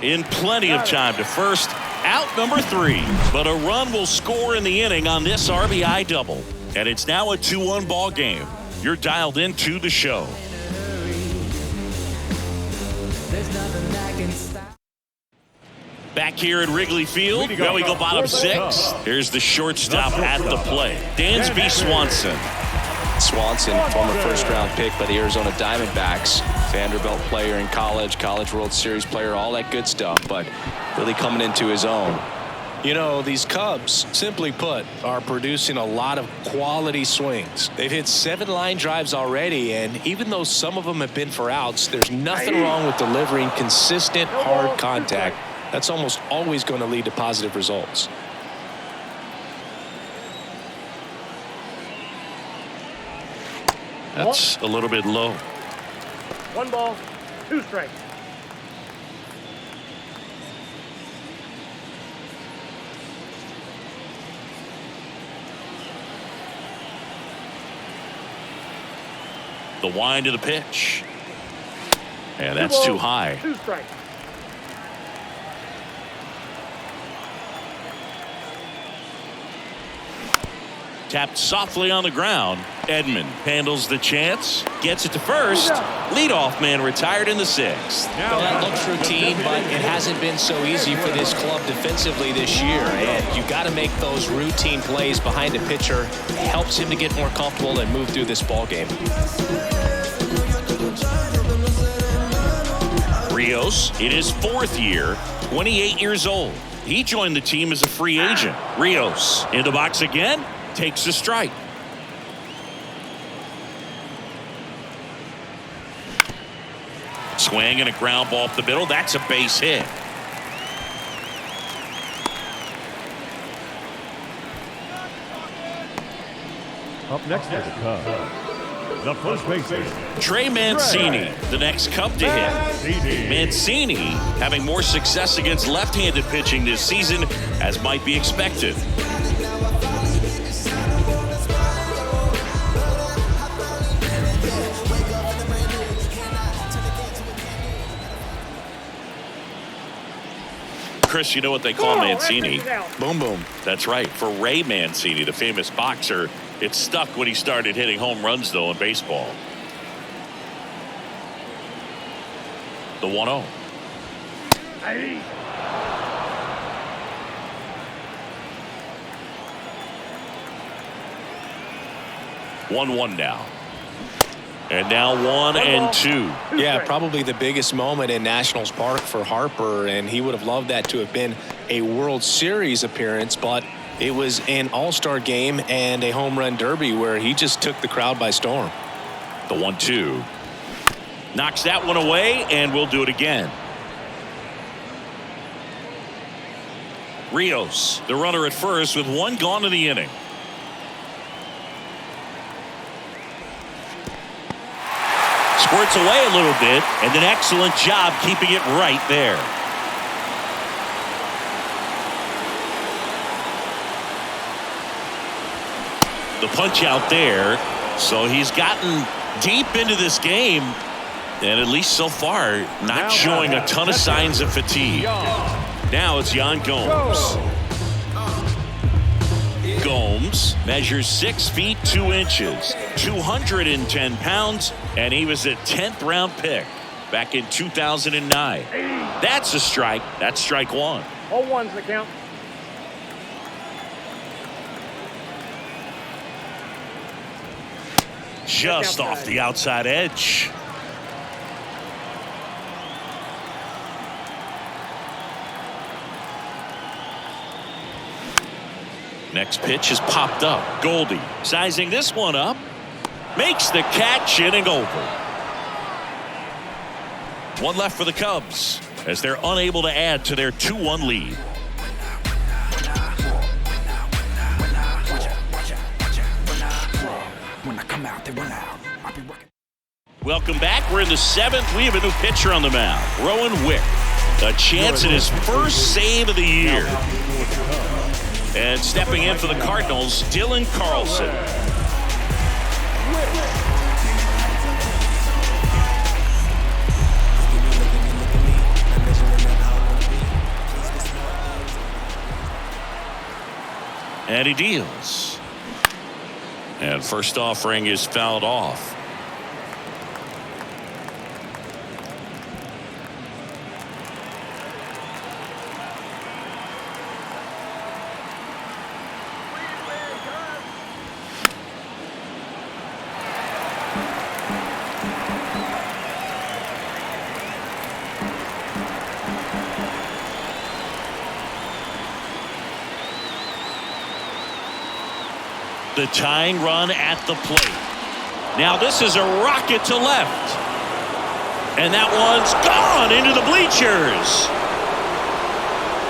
In plenty of time to first. Out number 3. But a run will score in the inning on this RBI double. And it's now a 2-1 ball game. You're dialed into the show. Back here at Wrigley Field, where we go bottom 6. Here's the shortstop at the plate, Dansby Swanson. Swanson, former first-round pick by the Arizona Diamondbacks. Vanderbilt player in college, College World Series player, all that good stuff, but really coming into his own. You know, these Cubs, simply put, are producing a lot of quality swings. They've hit 7 line drives already, and even though some of them have been for outs, there's nothing wrong with delivering consistent, hard contact. That's almost always going to lead to positive results. That's a little bit low. 1 ball, 2 strikes. The wind of the pitch. And that's too high. 2 strikes. Tapped softly on the ground. Edman handles the chance, gets it to first. Leadoff man retired in the 6th. Well, that looks routine, but it hasn't been so easy for this club defensively this year. And you got to make those routine plays behind a pitcher. It helps him to get more comfortable and move through this ball game. Rios in his 4th year, 28 years old. He joined the team as a free agent. Rios in the box again. Takes a strike. Swing and a ground ball up the middle. That's a base hit. Up next is the Cubs. The first baseman, Trey Mancini, the next Cub to hit. Mancini having more success against left-handed pitching this season, as might be expected. Chris, you know what they call Mancini? Boom, boom. That's right. For Ray Mancini, the famous boxer, it stuck when he started hitting home runs, though, in baseball. The 1-0. Hey. One now. And now 1-2. Yeah, probably the biggest moment in Nationals Park for Harper, and he would have loved that to have been a World Series appearance, but it was an All-Star game and a home run derby where he just took the crowd by storm. The 1-2. Knocks that one away, and we'll do it again. Rios, the runner at first with 1 gone in the inning. Squirts away a little bit, and an excellent job keeping it right there. The punch out there. So he's gotten deep into this game, and at least so far, not showing a ton of signs of fatigue. Now it's Yan Gomes. Gomes measures 6 feet 2 inches, 210 pounds, and he was a 10th round pick back in 2009. That's a strike. That's strike one. All ones the count. Just off the outside edge. Next pitch is popped up. Goldie sizing this one up. Makes the catch, inning over. One left for the Cubs as they're unable to add to their 2-1 lead. Welcome back. We're in the 7th. We have a new pitcher on the mound, Rowan Wick. A chance at his first save of the year. And stepping in for the Cardinals, Dylan Carlson. And he deals. And first offering is fouled off. The tying run at the plate. Now this is a rocket to left. And that one's gone into the bleachers.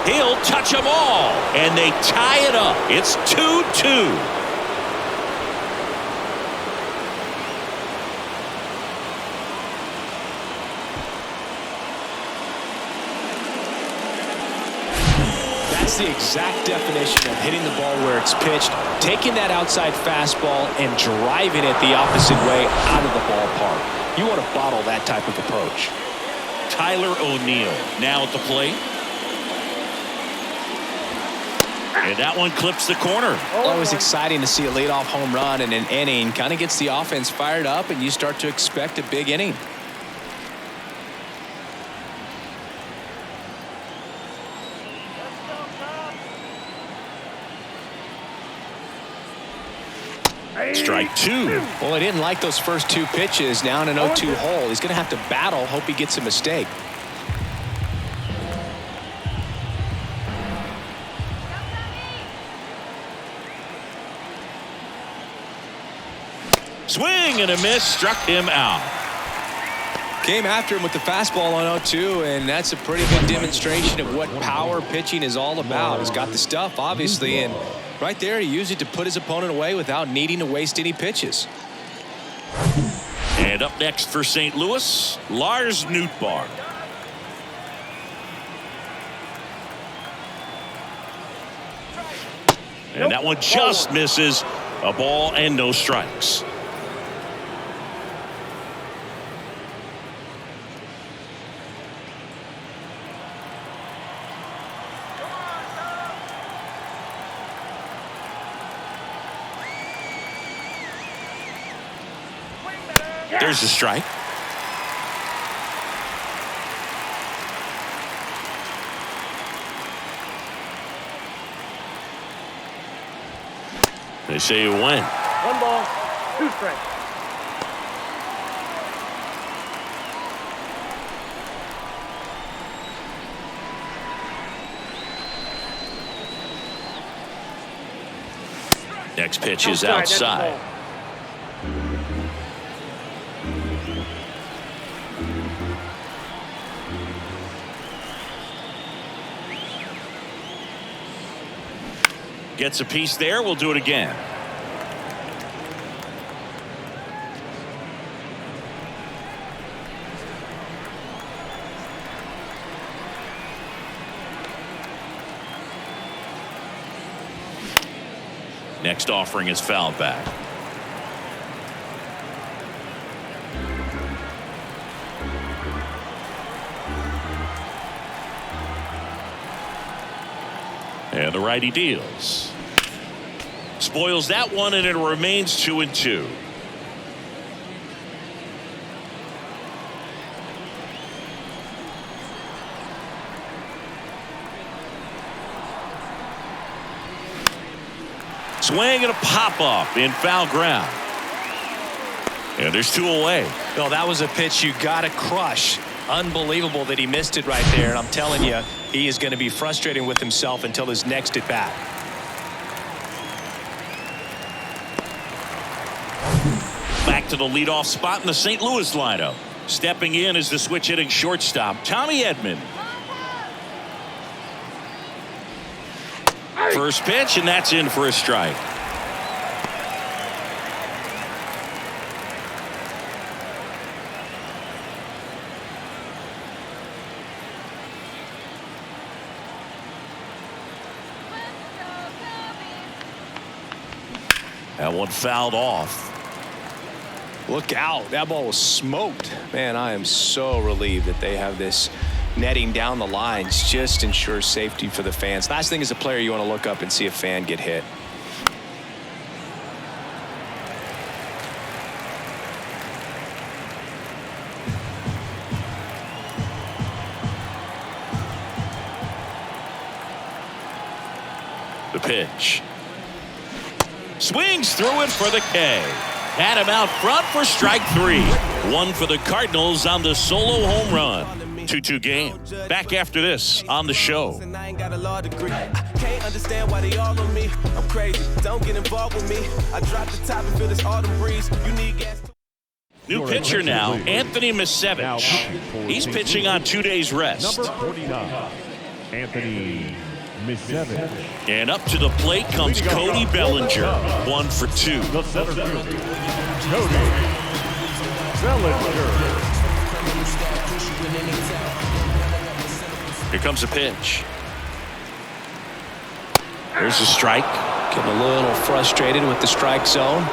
He'll touch them all. And they tie it up. It's 2-2. That's the exact definition of hitting the ball where it's pitched, taking that outside fastball and driving it the opposite way out of the ballpark. You want to bottle that type of approach. Tyler O'Neill now at the plate. And that one clips the corner. Always exciting to see a leadoff home run in an inning. Kind of gets the offense fired up, and you start to expect a big inning. Strike two. Well, he didn't like those first 2 pitches. Now in an 0-2 hole. He's going to have to battle. Hope he gets a mistake. Swing and a miss. Struck him out. Came after him with the fastball on 0-2, and that's a pretty good demonstration of what power pitching is all about. He's got the stuff, obviously, and right there, he used it to put his opponent away without needing to waste any pitches. And up next for St. Louis, Lars Nootbaar. And that one just misses. A ball and no strikes. There's the strike. They say you win. 1 ball, 2 strikes. Next pitch is outside. Gets a piece there. We'll do it again. Next offering is fouled back. And the righty deals. Spoils that one, and it remains 2-2. Swing and a pop-up in foul ground. And there's 2 away. No, that was a pitch you got to crush. Unbelievable that he missed it right there. And I'm telling you, he is going to be frustrated with himself until his next at bat. Back to the leadoff spot in the St. Louis lineup. Stepping in is the switch hitting shortstop, Tommy Edman. First pitch, and that's in for a strike. That one fouled off. Look out. That ball was smoked. Man, I am so relieved that they have this netting down the lines. Just ensures safety for the fans. Last thing as a player, you want to look up and see a fan get hit. The pitch. Swings through it for the K. Had him out front for strike 3. One for the Cardinals on the solo home run. 2-2 game. Back after this on the show. I ain't got a law degree. I can't understand why they all on me. I'm crazy. Don't get involved with me. I drop the top and feel this autumn breeze. You need gas. New pitcher now, Anthony Misevich. He's pitching on 2 days rest. Number 49, Anthony Misevich. And up to the plate comes Cody Bellinger. 1 for 2. The center fielder, Cody Bellinger. Here comes a pitch. There's a strike. Getting a little frustrated with the strike zone.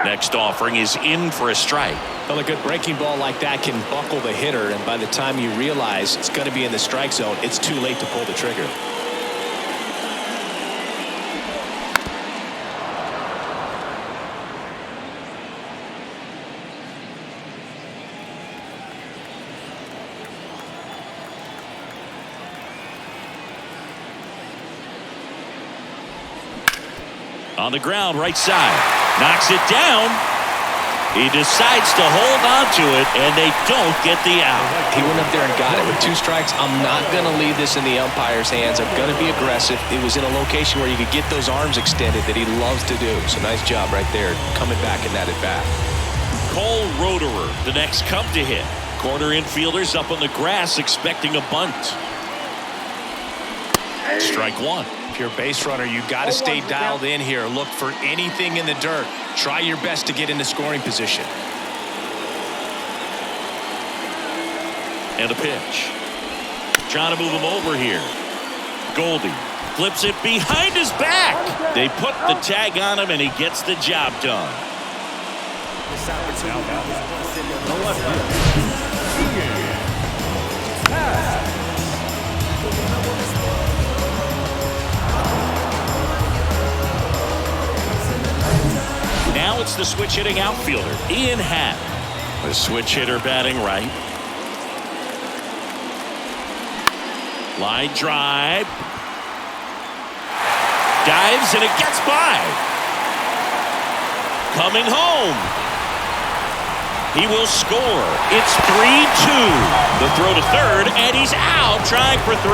Next offering is in for a strike. Well, a good breaking ball like that can buckle the hitter, and by the time you realize it's going to be in the strike zone, it's too late to pull the trigger. On the ground, right side. Knocks it down. He decides to hold on to it, and they don't get the out. He went up there and got it with 2 strikes. I'm not going to leave this in the umpire's hands. I'm going to be aggressive. It was in a location where you could get those arms extended that he loves to do. So nice job right there, coming back in that at bat. Cole Roederer, the next come to hit. Corner infielders up on the grass expecting a bunt. Strike 1. If you're a base runner, you got to stay dialed in here. Look for anything in the dirt. Try your best to get into scoring position. And a pitch. Trying to move him over here. Goldie flips it behind his back. They put the tag on him, and he gets the job done. Now it's the switch hitting outfielder, Ian Happ. The switch hitter batting right. Line drive. Dives, and it gets by. Coming home. He will score. It's 3-2. The throw to third, and he's out trying for 3.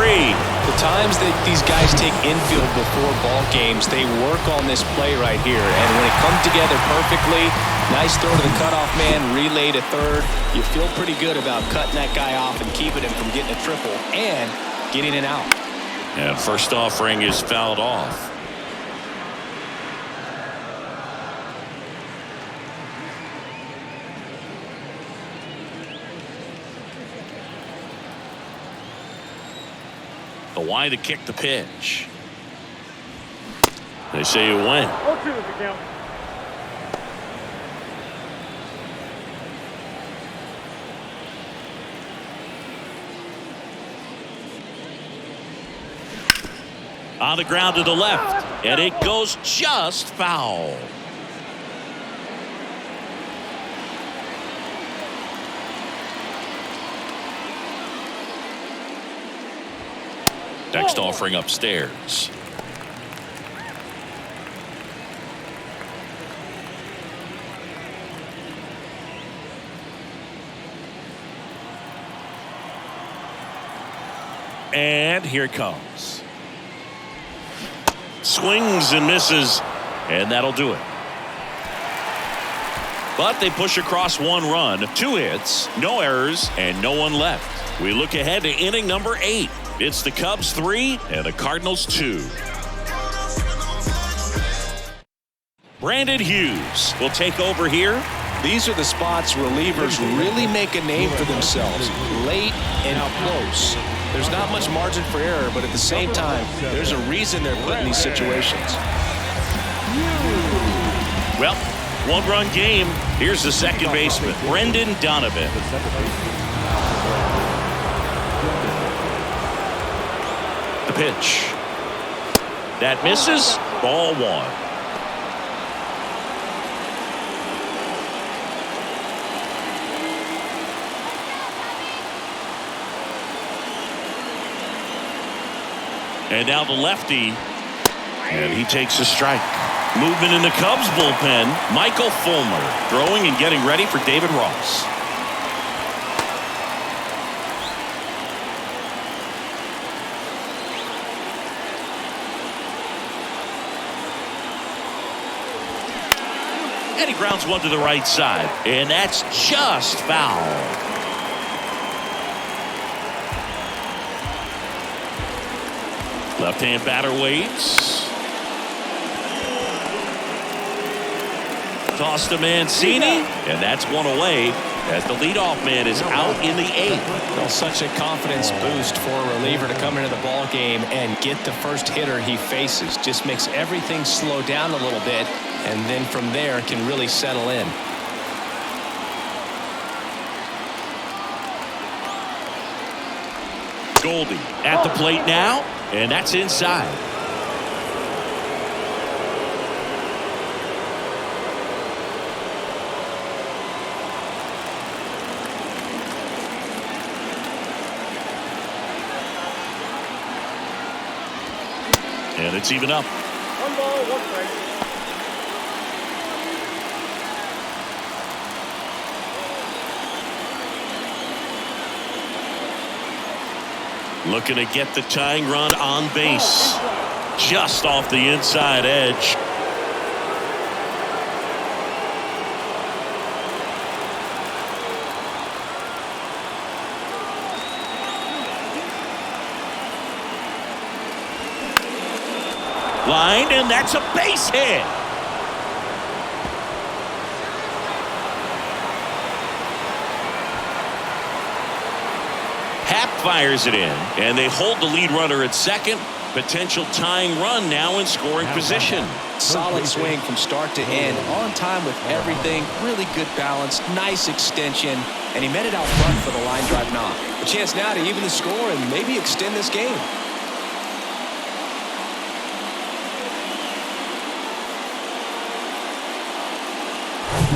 The times that these guys take infield before ball games, they work on this play right here. And when it comes together perfectly, nice throw to the cutoff man, relay to third. You feel pretty good about cutting that guy off and keeping him from getting a triple and getting it out. And first offering is fouled off. The why to kick the pitch. They say it went. 0-2 is the count. On the ground to the left, and it goes just foul. Next offering upstairs. And here it comes. Swings and misses, and that'll do it. But they push across 1 run, 2 hits, no errors, and no one left. We look ahead to inning number 8. It's the Cubs 3 and the Cardinals 2. Brandon Hughes will take over here. These are the spots relievers really make a name for themselves, late and close. There's not much margin for error, but at the same time, there's a reason they're put in these situations. Well, 1-run game. Here's the second baseman, Brendan Donovan. The pitch. That misses. Ball 1. And now the lefty, and he takes a strike. Movement in the Cubs bullpen. Michael Fulmer throwing and getting ready for David Ross. And he grounds one to the right side, and that's just foul. Left-hand batter waits. Toss to Mancini, and that's one away as the leadoff man is out in the 8th. Well, such a confidence boost for a reliever to come into the ball game and get the first hitter he faces. Just makes everything slow down a little bit, and then from there can really settle in. Goldie at the plate now, and that's inside. And it's even up. 1 ball, 1 strike. Looking to get the tying run on base. Just off the inside edge. Line, and that's a base hit. Fires it in, and they hold the lead runner at second. Potential tying run now in scoring position. Solid swing from start to end, on time with everything. Really good balance, nice extension, and he met it out front for the line drive knock. A chance now to even the score and maybe extend this game.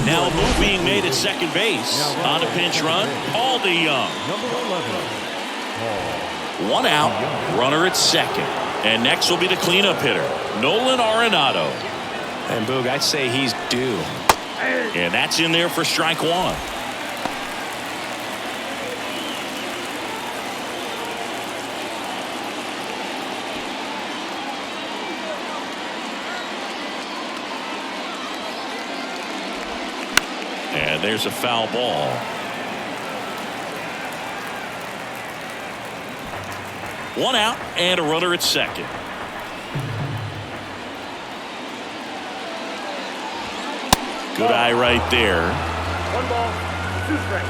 Now a move being made at second base. On a pinch run, Paul DeYoung. Number 11. 1 out, runner at second. And next will be the cleanup hitter, Nolan Arenado. And Boog, I'd say he's due. And that's in there for strike 1. And there's a foul ball. 1 out and a runner at second. Good eye right there. 1 ball, 2 strikes.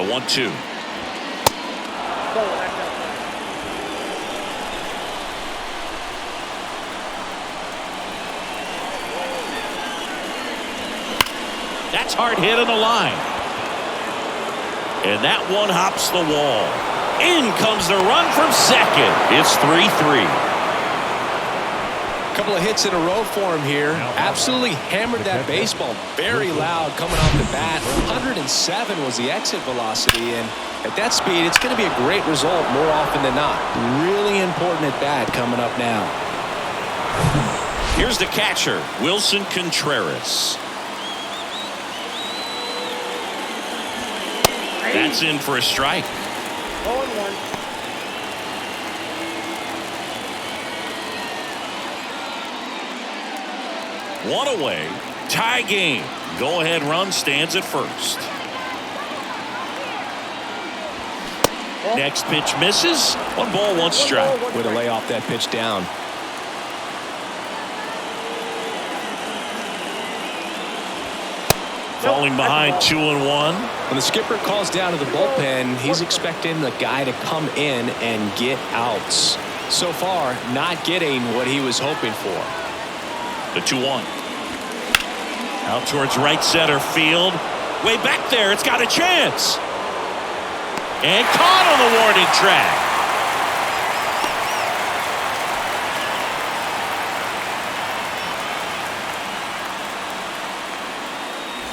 The 1-2. Ball, back up. That's hard hit on the line. And that one hops the wall. In comes the run from second. It's 3-3. A couple of hits in a row for him here. Absolutely hammered that baseball. Very loud coming off the bat. 107 was the exit velocity. And at that speed, it's going to be a great result more often than not. Really important at bat coming up now. Here's the catcher, Wilson Contreras. That's in for a strike. 0-1. One away. Tie game. Go ahead run stands at first. Next pitch misses. 1 ball, 1 strike. Way to lay off that pitch down. Falling behind 2-1. When the skipper calls down to the bullpen, he's expecting the guy to come in and get outs. So far, not getting what he was hoping for. The 2-1. Out towards right center field. Way back there. It's got a chance. And caught on the warning track.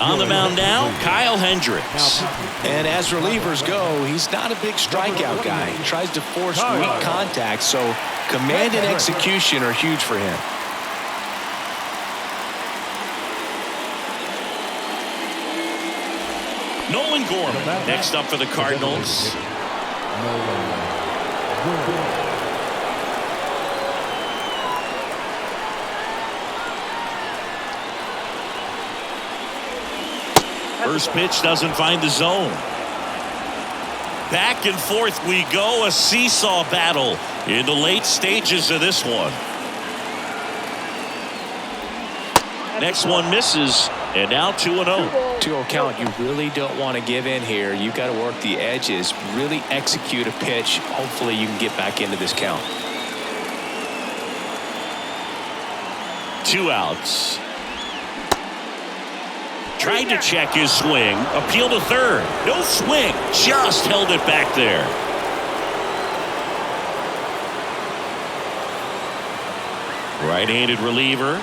On the mound now, Kyle Hendricks. And as relievers go, he's not a big strikeout guy. He tries to force weak contact, so command and execution are huge for him. Nolan Gorman next up for the Cardinals. First pitch doesn't find the zone. Back and forth we go, a seesaw battle in the late stages of this one. Next one misses, and now 2-0. 2-0 count. You really don't want to give in here. You've got to work the edges, really execute a pitch. Hopefully you can get back into this count. 2 outs. Tried to check his swing. Appeal to third. No swing. Just held it back there. Right-handed reliever.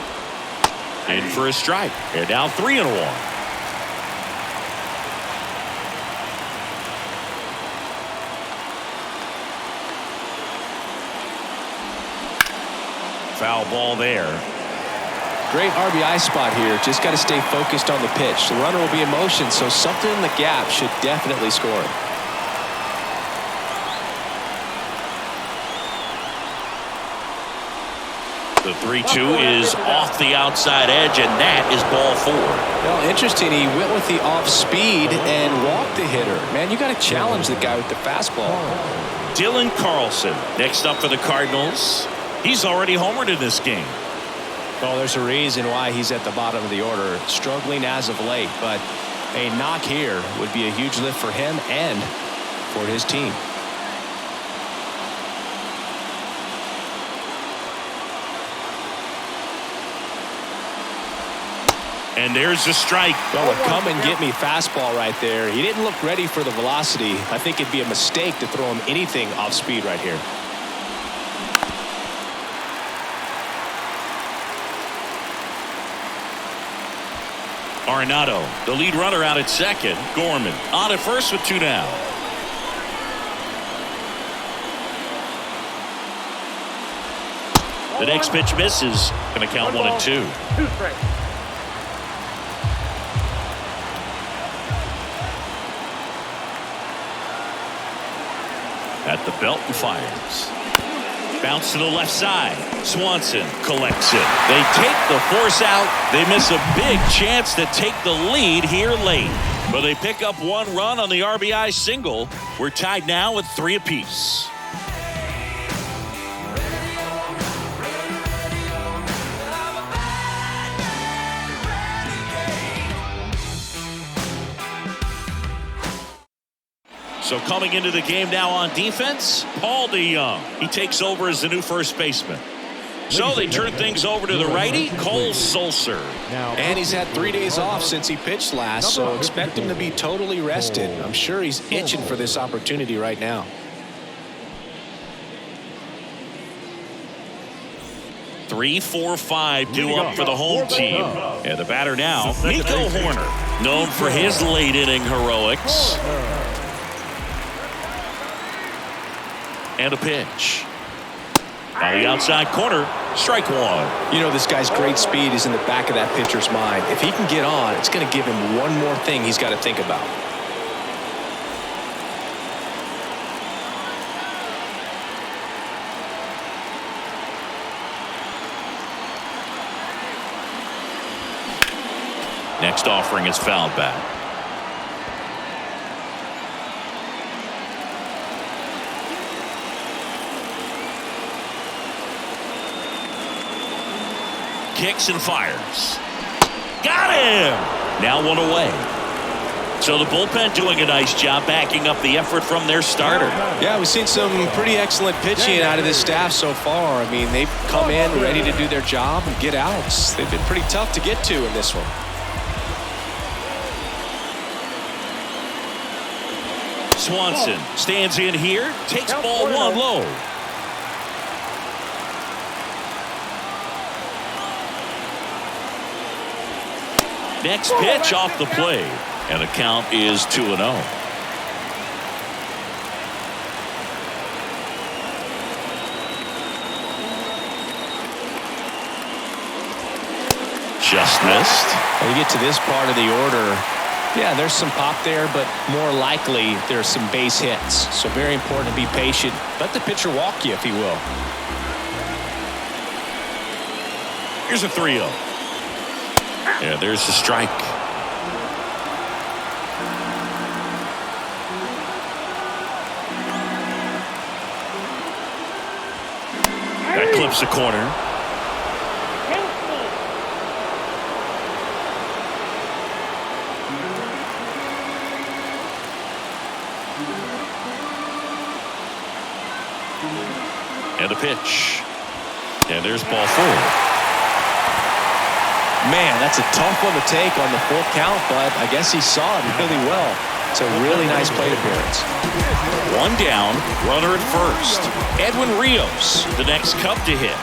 In for a strike. They're now 3-1. Foul ball there. Great RBI spot here. Just got to stay focused on the pitch. The runner will be in motion, so something in the gap should definitely score. The 3-2 is off the outside edge, and that is ball 4. Well, interesting. He went with the off speed and walked the hitter. Man, you got to challenge the guy with the fastball. Dylan Carlson next up for the Cardinals. He's already homered in this game. Well, there's a reason why he's at the bottom of the order, struggling as of late, but a knock here would be a huge lift for him and for his team. And there's the strike. Well, a come and get me fastball right there. He didn't look ready for the velocity. I think it'd be a mistake to throw him anything off speed right here. Arenado, the lead runner out at second. Gorman on at first with 2 down. The next pitch misses. Going to count 1-2. 2 strikes. At the belt and fires. Bounce to the left side. Swanson collects it. They take the force out. They miss a big chance to take the lead here late. But they pick up 1 run on the RBI single. We're tied now with 3 apiece. So coming into the game now on defense, Paul DeYoung. He takes over as the new first baseman. So they turn things over to the righty, Cole Sulser. And he's had 3 days off since he pitched last, so expect him to be totally rested. I'm sure he's itching for this opportunity right now. Three, 4, 5 due up for the home team. And the batter now, Nico Horner, known for his late inning heroics. And a pitch. On the outside corner, strike one. You know, this guy's great speed is in the back of that pitcher's mind. If he can get on, it's going to give him one more thing he's got to think about. Next offering is fouled back. Kicks and fires. Got him! Now one away. So the bullpen doing a nice job backing up the effort from their starter. Yeah, we've seen some pretty excellent pitching out of this staff so far. I mean, they've come in ready to do their job and get outs. They've been pretty tough to get to in this one. Swanson stands in here, takes ball one low. Next pitch off the plate, and the count is 2-0. Just missed. When you get to this part of the order, yeah, there's some pop there, but more likely there's some base hits. So very important to be patient. Let the pitcher walk you, if he will. Here's a 3-0. Yeah, there's the strike. That clips the corner. And a pitch. And there's ball 4. Man, that's a tough one to take on the full count, but I guess he saw it really well. It's a really nice plate appearance. One down, runner at first. Edwin Rios, the next Cub to hit.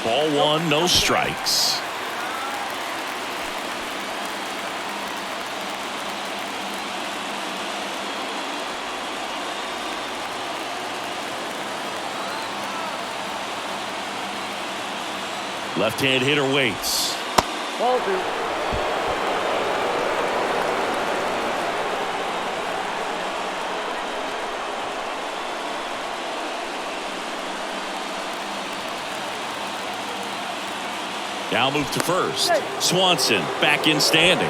Ball 1, no strikes. Left-hand hitter waits. Ball 2. Now move to first. Swanson back in standing.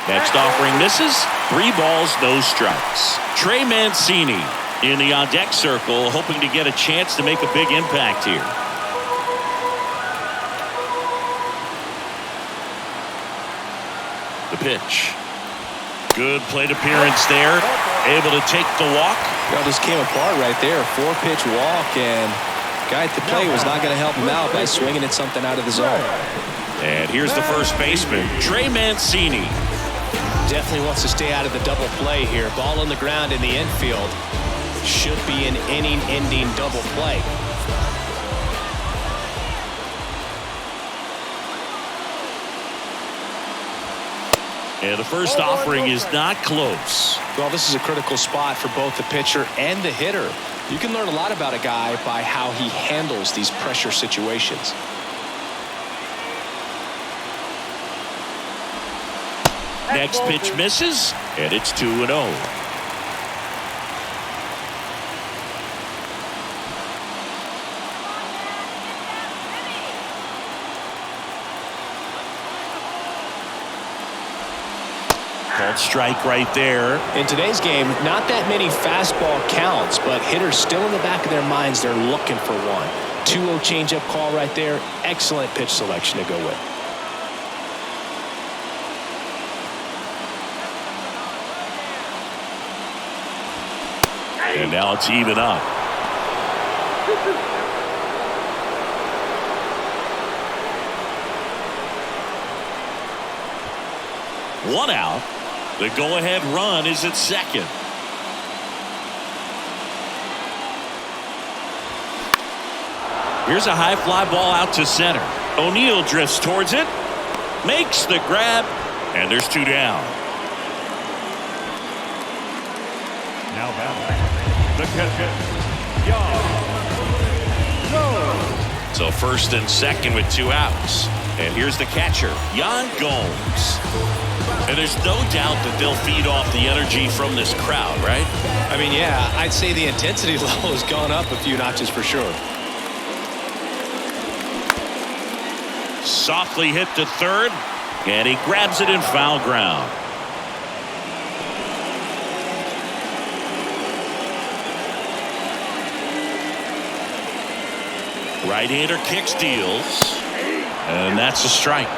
Next offering misses. 3 balls, no strikes. Trey Mancini in the on-deck circle, hoping to get a chance to make a big impact here. The pitch. Good plate appearance there. Able to take the walk. Well, this came apart right there. 4-pitch walk, and guy at the plate was not going to help him out by swinging at something out of the zone. And here's the first baseman, Trey Mancini. Definitely wants to stay out of the double play here. Ball on the ground in the infield. Should be an inning-ending double play. And the first offering is not close. Well, this is a critical spot for both the pitcher and the hitter. You can learn a lot about a guy by how he handles these pressure situations. Next pitch misses, and it's 2-0. Called strike right there. In today's game, not that many fastball counts, but hitters still in the back of their minds, they're looking for one. 2-0 changeup call right there. Excellent pitch selection to go with. And now it's even up. One out. The go-ahead run is at second. Here's a high fly ball out to center. O'Neill drifts towards it, makes the grab, and there's 2 down. Now batting, the catcher, Yan. So first and second with 2 outs. And here's the catcher, Yan Gomes. And there's no doubt that they'll feed off the energy from this crowd, right? I mean, yeah, I'd say the intensity level has gone up a few notches for sure. Softly hit to third, and he grabs it in foul ground. Right-hander kicks, deals, and that's a strike.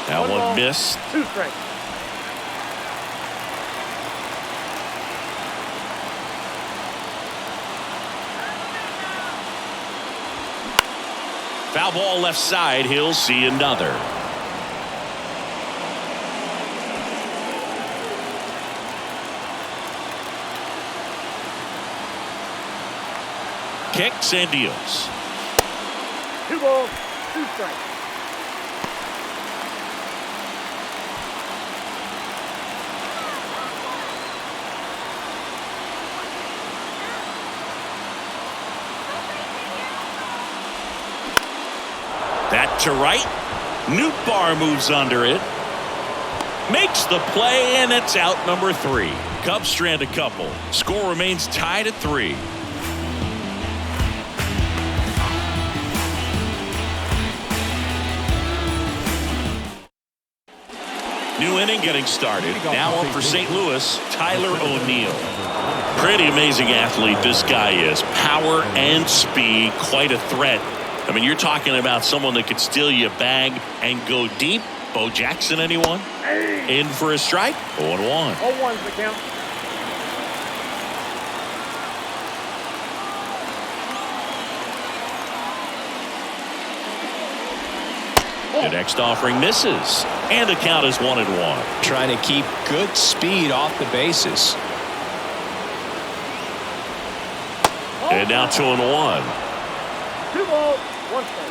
That one missed. 2 strikes. Foul ball left side. He'll see another. Kicks and deals. 2 balls, 2 strikes. That to right. Nootbaar moves under it. Makes the play, and it's out number 3. Cubs strand a couple. Score remains tied at 3. New inning getting started. Now up for St. Louis, Tyler O'Neill. Pretty amazing athlete this guy is. Power and speed, quite a threat. I mean, you're talking about someone that could steal you a bag and go deep. Bo Jackson, anyone? In for a strike. 0-1. 0-1's the count. The next offering misses, and the count is 1-1. Trying to keep good speed off the bases. And now 2-1. 2 balls, 1 strike.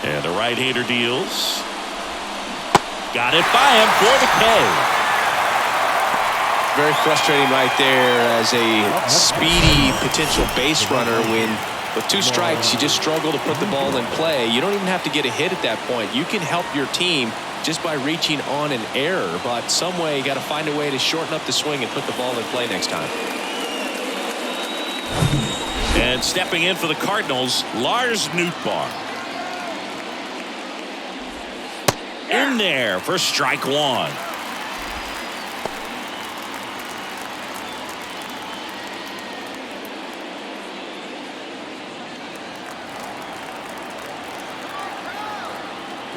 And the right-hander deals. Got it by him for the K. Very frustrating right there as a speedy potential base runner when with 2 strikes you just struggle to put the ball in play. You don't even have to get a hit at that point. You can help your team just by reaching on an error, but some way you got to find a way to shorten up the swing and put the ball in play next time. And stepping in for the Cardinals, Lars Nootbaar. In there for strike 1.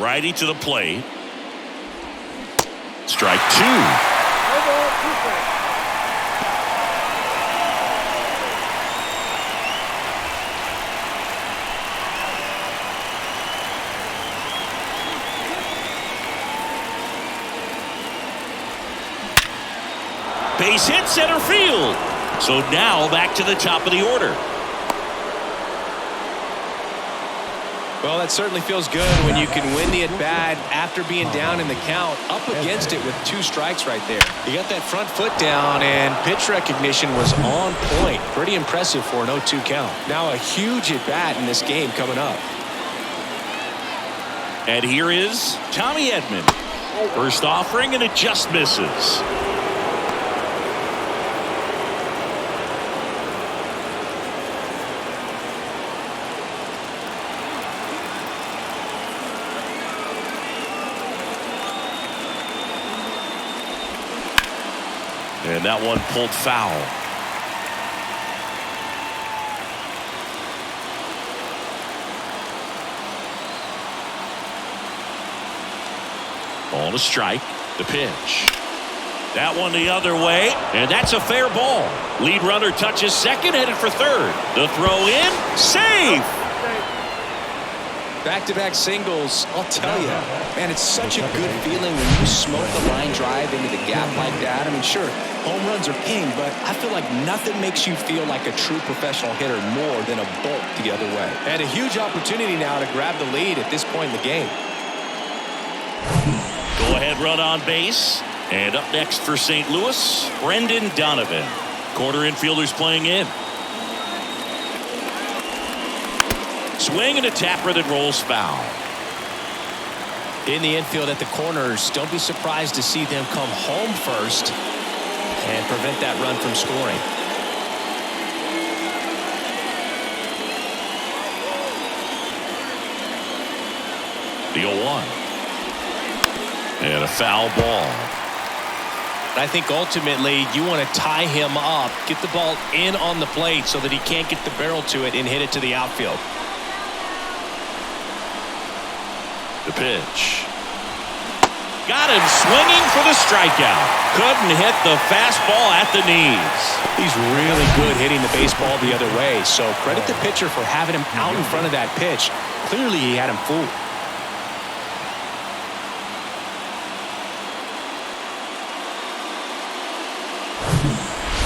Righty to the plate. Strike 2. 2 balls, 2 strikes. Base hit center field. So now back to the top of the order. Well, that certainly feels good when you can win the at-bat after being down in the count, up against it with 2 strikes right there. He got that front foot down, and pitch recognition was on point. Pretty impressive for an 0-2 count. Now a huge at-bat in this game coming up. And here is Tommy Edman. First offering, and it just misses. And that one pulled foul. Ball to strike. The pitch. That one the other way. And that's a fair ball. Lead runner touches second, headed for third. The throw in. Safe. Back-to-back singles, I'll tell you, man, it's such a good feeling when you smoke the line drive into the gap like that. I mean, sure, home runs are king, but I feel like nothing makes you feel like a true professional hitter more than a bolt the other way. And a huge opportunity now to grab the lead at this point in the game. Go ahead run on base. And up next for St. Louis, Brendan Donovan. Quarter infielders playing in. Swing and a tapper that rolls foul. In the infield at the corners, don't be surprised to see them come home first and prevent that run from scoring. The 0-1. And a foul ball. I think ultimately you want to tie him up, get the ball in on the plate so that he can't get the barrel to it and hit it to the outfield. The pitch. Got him swinging for the strikeout. Couldn't hit the fastball at the knees. He's really good hitting the baseball the other way, so credit the pitcher for having him out in front of that pitch. Clearly he had him fooled.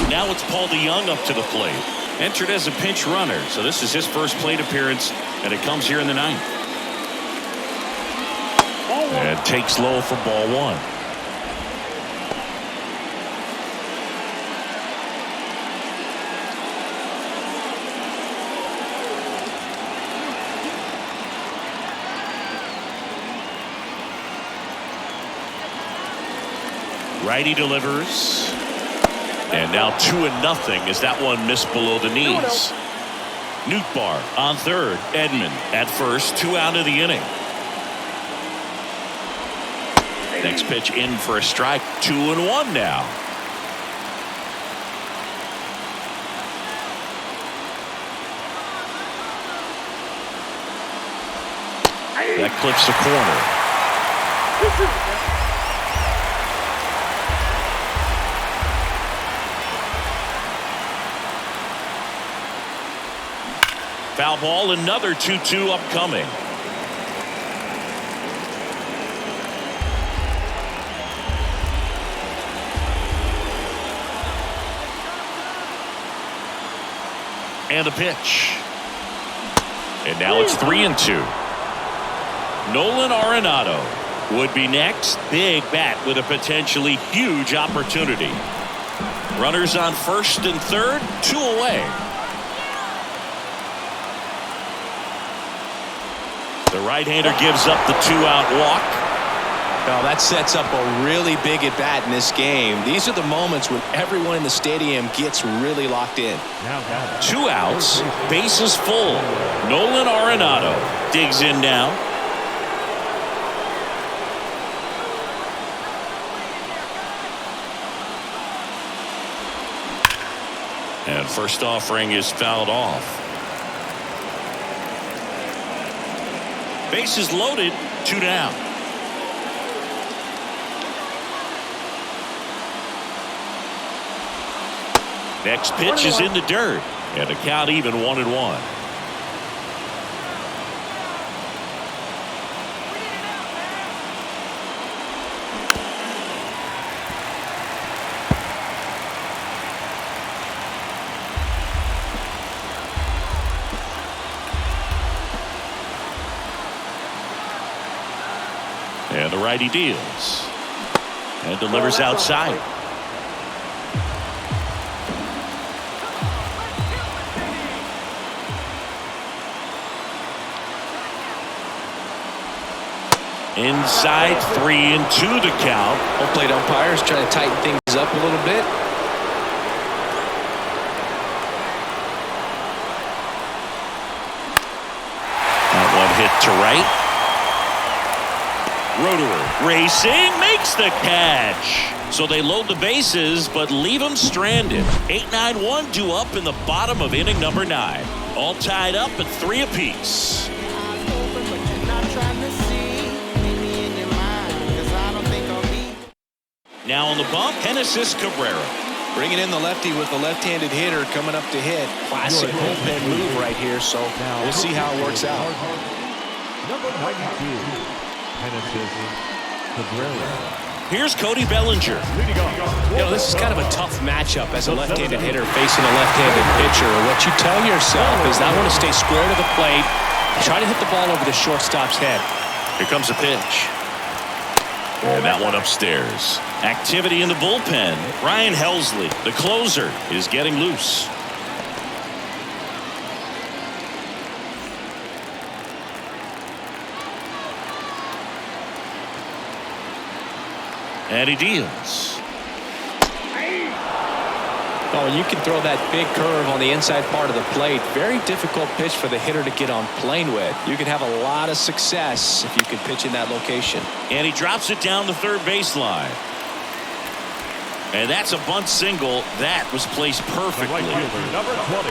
Now it's Paul DeYoung up to the plate. Entered as a pinch runner, so this is his first plate appearance, and it comes here in the 9th. And takes low for ball 1. Righty delivers. And now 2-0 as that one missed below the knees. Nootbaar on third. Edman at first. 2 out of the inning. Next pitch in for a strike. 2-1 now. That clips the corner. Foul ball, another 2-2 upcoming. And a pitch. And now it's 3-2. Nolan Arenado would be next. Big bat with a potentially huge opportunity. Runners on first and third, 2 away. The right-hander gives up the 2-out walk. Now that sets up a really big at-bat in this game. These are the moments when everyone in the stadium gets really locked in. 2 outs, bases full. Nolan Arenado digs in now. And first offering is fouled off. Bases loaded, 2 down. Next pitch is in the dirt, and the count even 1-1. And the righty deals. And delivers outside. Inside, 3-2 the count. Home plate umpires trying to tighten things up a little bit. That one hit to right. Roederer racing, makes the catch. So they load the bases, but leave them stranded. 8-9-1 due up in the bottom of inning number 9. All tied up at 3 apiece. Now on the bump, Genesis Cabrera. Bringing in the lefty with the left-handed hitter coming up to hit. Classic bullpen move right here, so we'll see how it works out. Number 92, Genesis Cabrera. Here's Cody Bellinger. You know, this is kind of a tough matchup as a left-handed hitter facing a left-handed pitcher. What you tell yourself is I want to stay square to the plate, try to hit the ball over the shortstop's head. Here comes a pitch. And that one upstairs. Activity in the bullpen. Ryan Helsley, the closer, is getting loose. And he deals. Oh, and you can throw that big curve on the inside part of the plate. Very difficult pitch for the hitter to get on plane with. You can have a lot of success if you can pitch in that location. And he drops it down the third baseline. And that's a bunt single. That was placed perfectly. Number 20.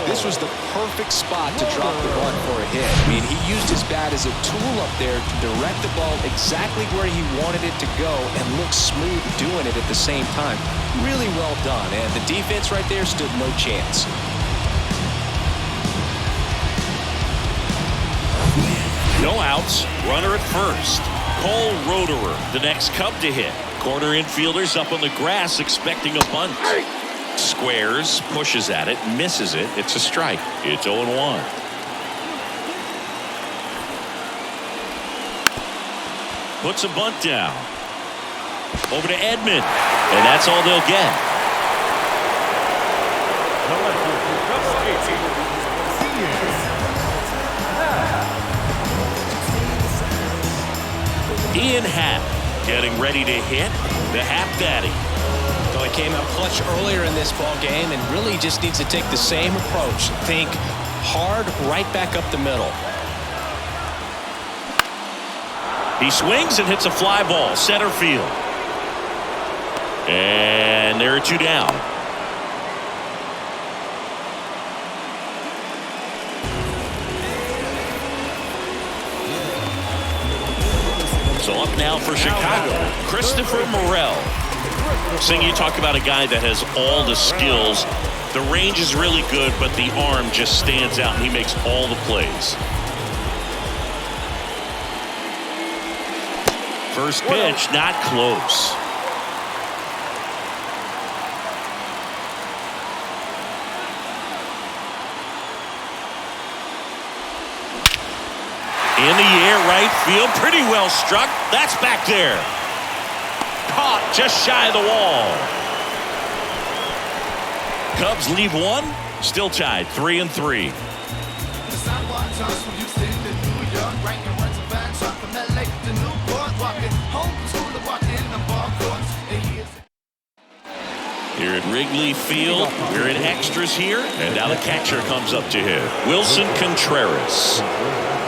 This was the perfect spot to drop the bunt for a hit. I mean, he used his bat as a tool up there to direct the ball exactly where he wanted it to go and look smooth doing it at the same time. Really well done, and the defense right there stood no chance. No outs, runner at first. Cole Roederer, the next Cub to hit. Corner infielders up on the grass expecting a bunt. Squares, pushes at it, misses it. It's a strike. It's 0-1. Puts a bunt down. Over to Edman. And that's all they'll get. Ian Happ getting ready to hit. The Happ Daddy. So he came out clutch earlier in this ball game and really just needs to take the same approach. Think hard right back up the middle. He swings and hits a fly ball center field. And there are 2 down. So up now for Chicago, Christopher Morel. Sing, you talk about a guy that has all the skills. The range is really good, but the arm just stands out, and he makes all the plays. First pitch, not close. In the air, right field, pretty well struck. That's back there. Caught just shy of the wall. Cubs leave 1, still tied 3-3. Here at Wrigley Field, we're in extras here, and now the catcher comes up to him. Wilson Contreras.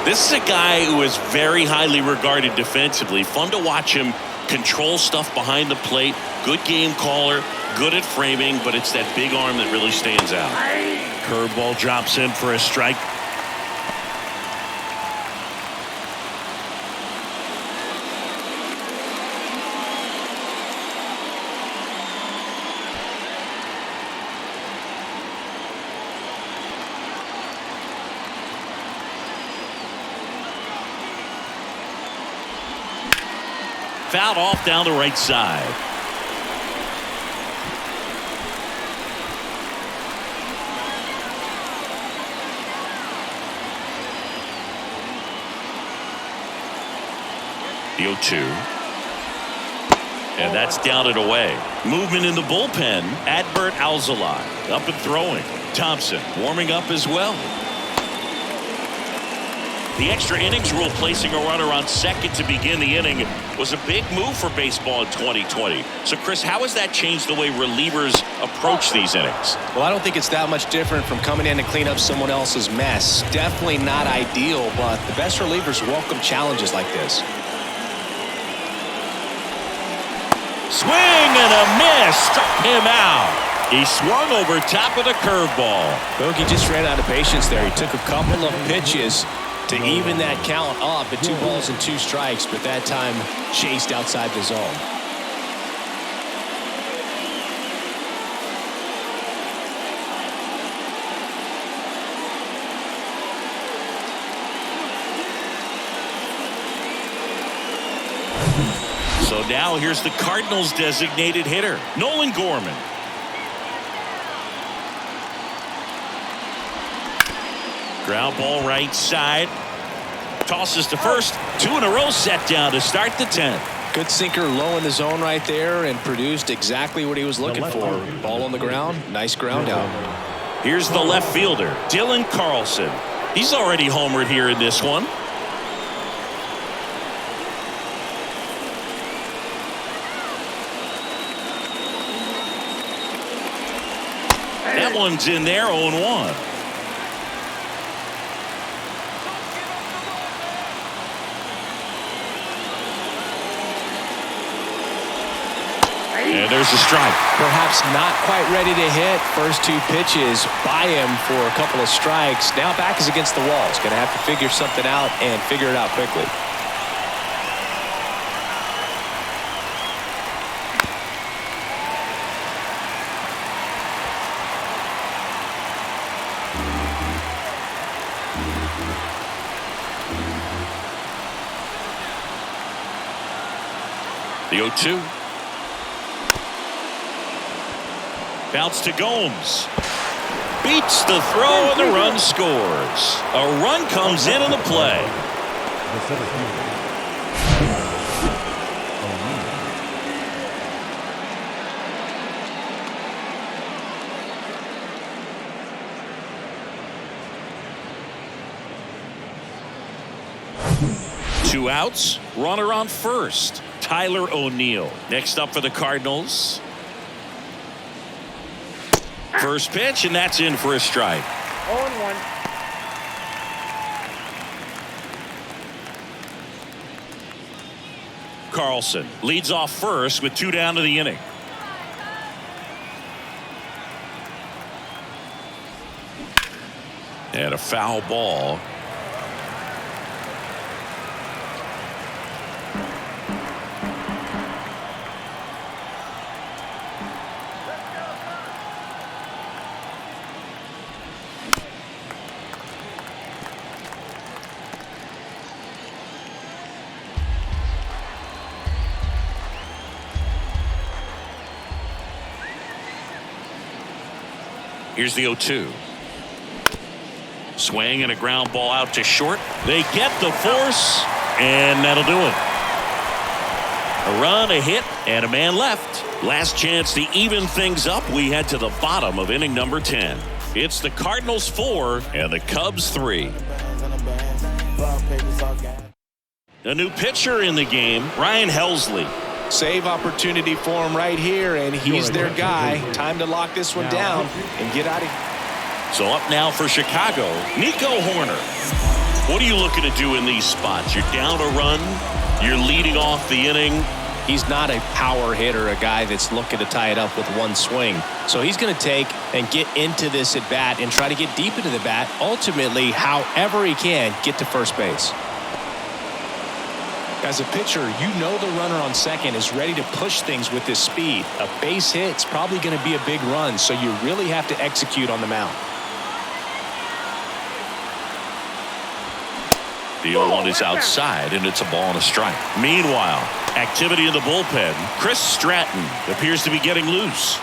This is a guy who is very highly regarded defensively. Fun to watch him control stuff behind the plate. Good game caller, good at framing, but it's that big arm that really stands out. Curveball drops in for a strike. Fouled off down the right side. The 0-2. And that's down and away. Movement in the bullpen. Adbert Alzolay up and throwing. Thompson warming up as well. The extra innings rule placing a runner on second to begin the inning was a big move for baseball in 2020. So, Chris, how has that changed the way relievers approach these innings? Well, I don't think it's that much different from coming in to clean up someone else's mess. Definitely not ideal, but the best relievers welcome challenges like this. Swing and a miss. Struck him out. He swung over top of the curveball. Bogey just ran out of patience there. He took a couple of pitches to even that count up at 2 balls and 2 strikes, but that time chased outside the zone. So now here's the Cardinals designated hitter, Nolan Gorman. Ground ball right side. Tosses to first. 2 in a row set down to start the 10th. Good sinker low in the zone right there and produced exactly what he was looking for. Ball on the ground. Nice ground out. Here's the left fielder, Dylan Carlson. He's already homered here in this one. That one's in there, 0-1. And there's a strike. Perhaps not quite ready to hit. First 2 pitches by him for a couple of strikes. Now back is against the wall. He's going to have to figure something out and figure it out quickly. The 0-2. Bounce to Gomes. Beats the throw and the run scores. A run comes in on the play. The center fielder. Two outs. Runner on first. Tyler O'Neill. Next up for the Cardinals. First pitch, and that's in for a strike. 0-1. Carlson leads off first with 2 down to the inning. And a foul ball. Here's the 0-2. Swing and a ground ball out to short. They get the force, and that'll do it. A run, a hit, and a man left. Last chance to even things up. We head to the bottom of inning number 10. It's the Cardinals 4 and the Cubs 3. A new pitcher in the game, Ryan Helsley. Save opportunity for him right here, and he's their guy. Time to lock this one down and get out of here. So up now for Chicago, Nico Horner. What are you looking to do in these spots? You're down a run. You're leading off the inning. He's not a power hitter, a guy that's looking to tie it up with one swing. So he's going to take and get into this at bat and try to get deep into the bat. Ultimately, however he can, get to first base. As a pitcher, you know the runner on second is ready to push things with his speed. A base hit's probably going to be a big run, so you really have to execute on the mound. The 0-1 is outside, and it's a ball and a strike. Meanwhile, activity in the bullpen. Chris Stratton appears to be getting loose.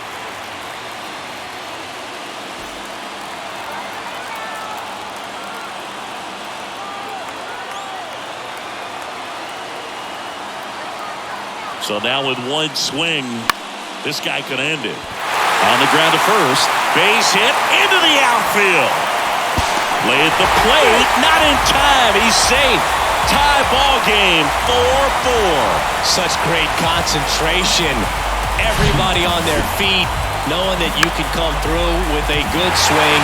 So now with one swing, this guy could end it. On the ground to first. Base hit into the outfield. Play at the plate. Not in time. He's safe. Tie ball game. 4-4. Such great concentration. Everybody on their feet, knowing that you can come through with a good swing.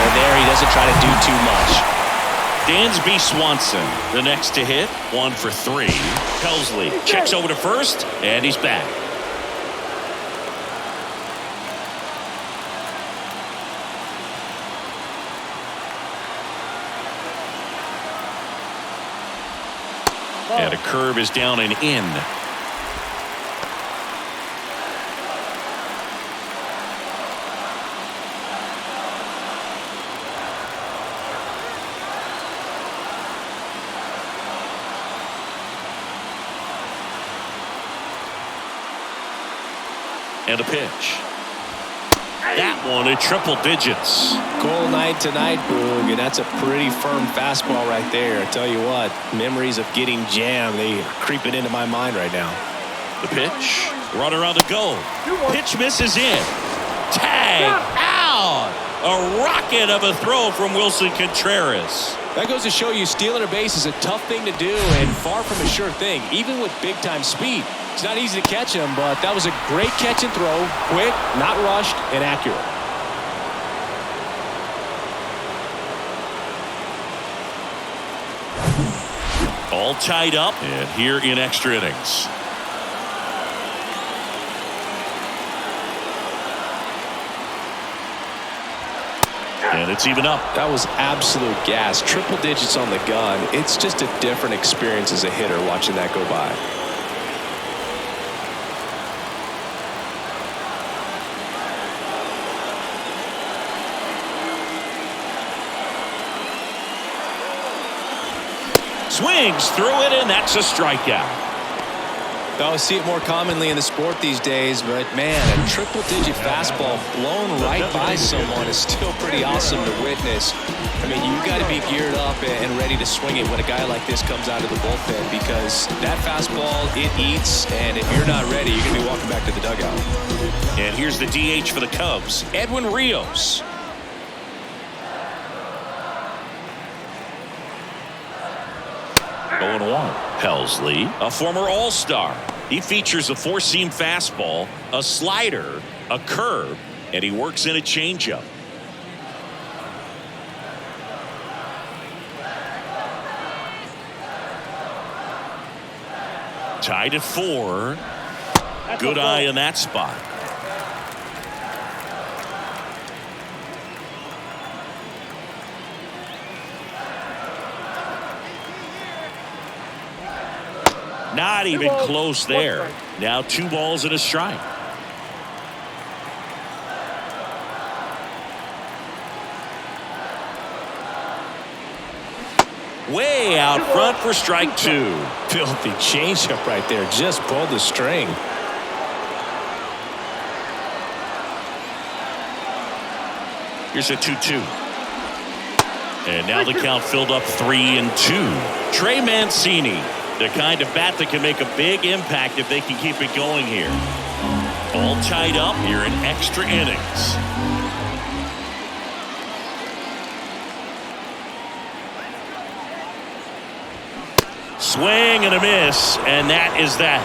And there he doesn't try to do too much. Dansby Swanson, the next to hit. 1 for 3. Helsley checks over to first, and he's back. And a curve is down and in. And a pitch. That one in triple digits. Cold night tonight, Boog, and that's a pretty firm fastball right there. I tell you what, memories of getting jammed, they are creeping into my mind right now. The pitch. Runner on the go. Pitch misses in. Tag out. A rocket of a throw from Wilson Contreras. That goes to show you stealing a base is a tough thing to do and far from a sure thing, even with big-time speed. It's not easy to catch him, but that was a great catch and throw. Quick, not rushed, and accurate. All tied up, and here in extra innings. And it's even up. That was absolute gas. Triple digits on the gun. It's just a different experience as a hitter watching that go by. Swings through it, and that's a strikeout. I see it more commonly in the sport these days, but man, a triple-digit fastball blown right by someone is still pretty awesome to witness. I mean, you got to be geared up and ready to swing it when a guy like this comes out of the bullpen, because that fastball, it eats, and if you're not ready, you're going to be walking back to the dugout. And here's the DH for the Cubs, Edwin Rios. Going one. Helsley, a former All-Star. He features a four-seam fastball, a slider, a curve, and he works in a changeup. Tied at 4. Good eye in that spot. Not even close there. Now 2 balls and a strike. Way out front for strike 2. Filthy changeup right there. Just pulled the string. Here's a 2-2. And now the count filled up 3-2. Trey Mancini. The kind of bat that can make a big impact if they can keep it going here. All tied up here in extra innings. Swing and a miss, and that is that.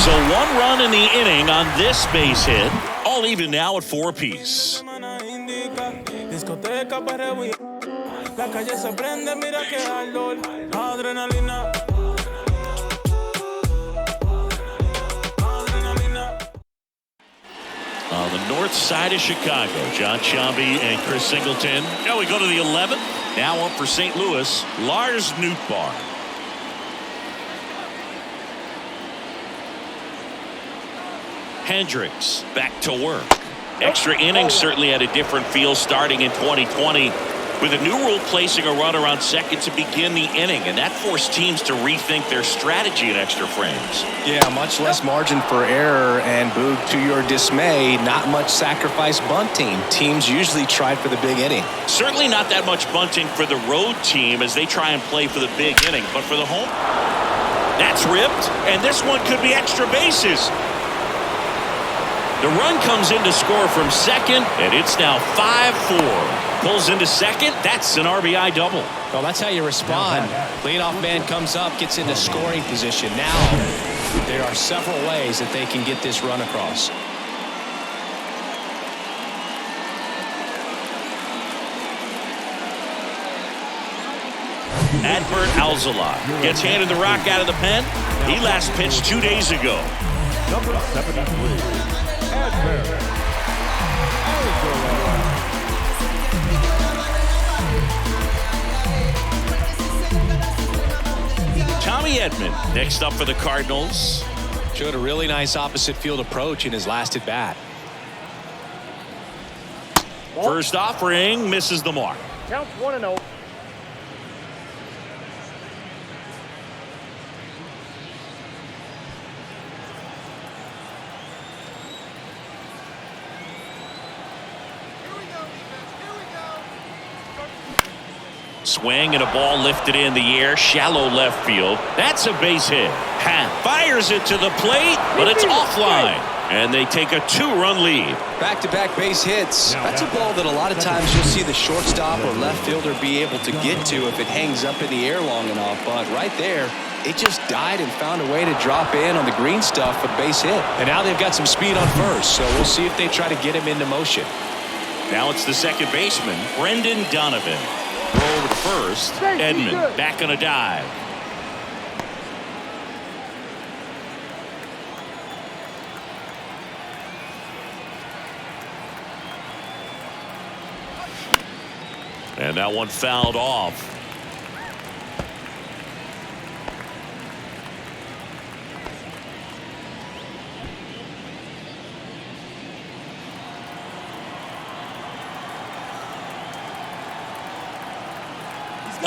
So 1 run in the inning on this base hit. All even now at 4 apiece. La calle se prende, mira que calor, adrenalina. On the north side of Chicago, John Shambi and Chris Singleton. Now we go to the 11th. Now up for St. Louis, Lars Nootbaar. Hendricks back to work. Extra innings certainly had a different feel starting in 2020. With a new rule placing a runner on second to begin the inning, and that forced teams to rethink their strategy in extra frames. Yeah, much less margin for error, and Boog, to your dismay, not much sacrifice bunting. Teams usually try for the big inning. Certainly not that much bunting for the road team as they try and play for the big inning, but for the home. That's ripped, and this one could be extra bases. The run comes in to score from second, and it's now 5-4. Pulls into second. That's an RBI double. Well, that's how you respond. Leadoff man comes up, gets into scoring position. Now, there are several ways that they can get this run across. Adbert Alzolay gets handed the rock out of the pen. He last pitched 2 days ago. Number 73, Adbert Alzolay. Tommy Edman next up for the Cardinals. Showed a really nice opposite field approach in his last at bat. First offering misses the mark. Counts 1-0. Swing and a ball lifted in the air, shallow left field. That's a base hit. Fires it to the plate, but it's offline. And they take a 2-run lead. Back-to-back base hits. That's a ball that a lot of times you'll see the shortstop or left fielder be able to get to if it hangs up in the air long enough. But right there, it just died and found a way to drop in on the green stuff for the base hit. And now they've got some speed on first, so we'll see if they try to get him into motion. Now it's the second baseman, Brendan Donovan. Throw over to first. Edman back on a dive. And that one fouled off.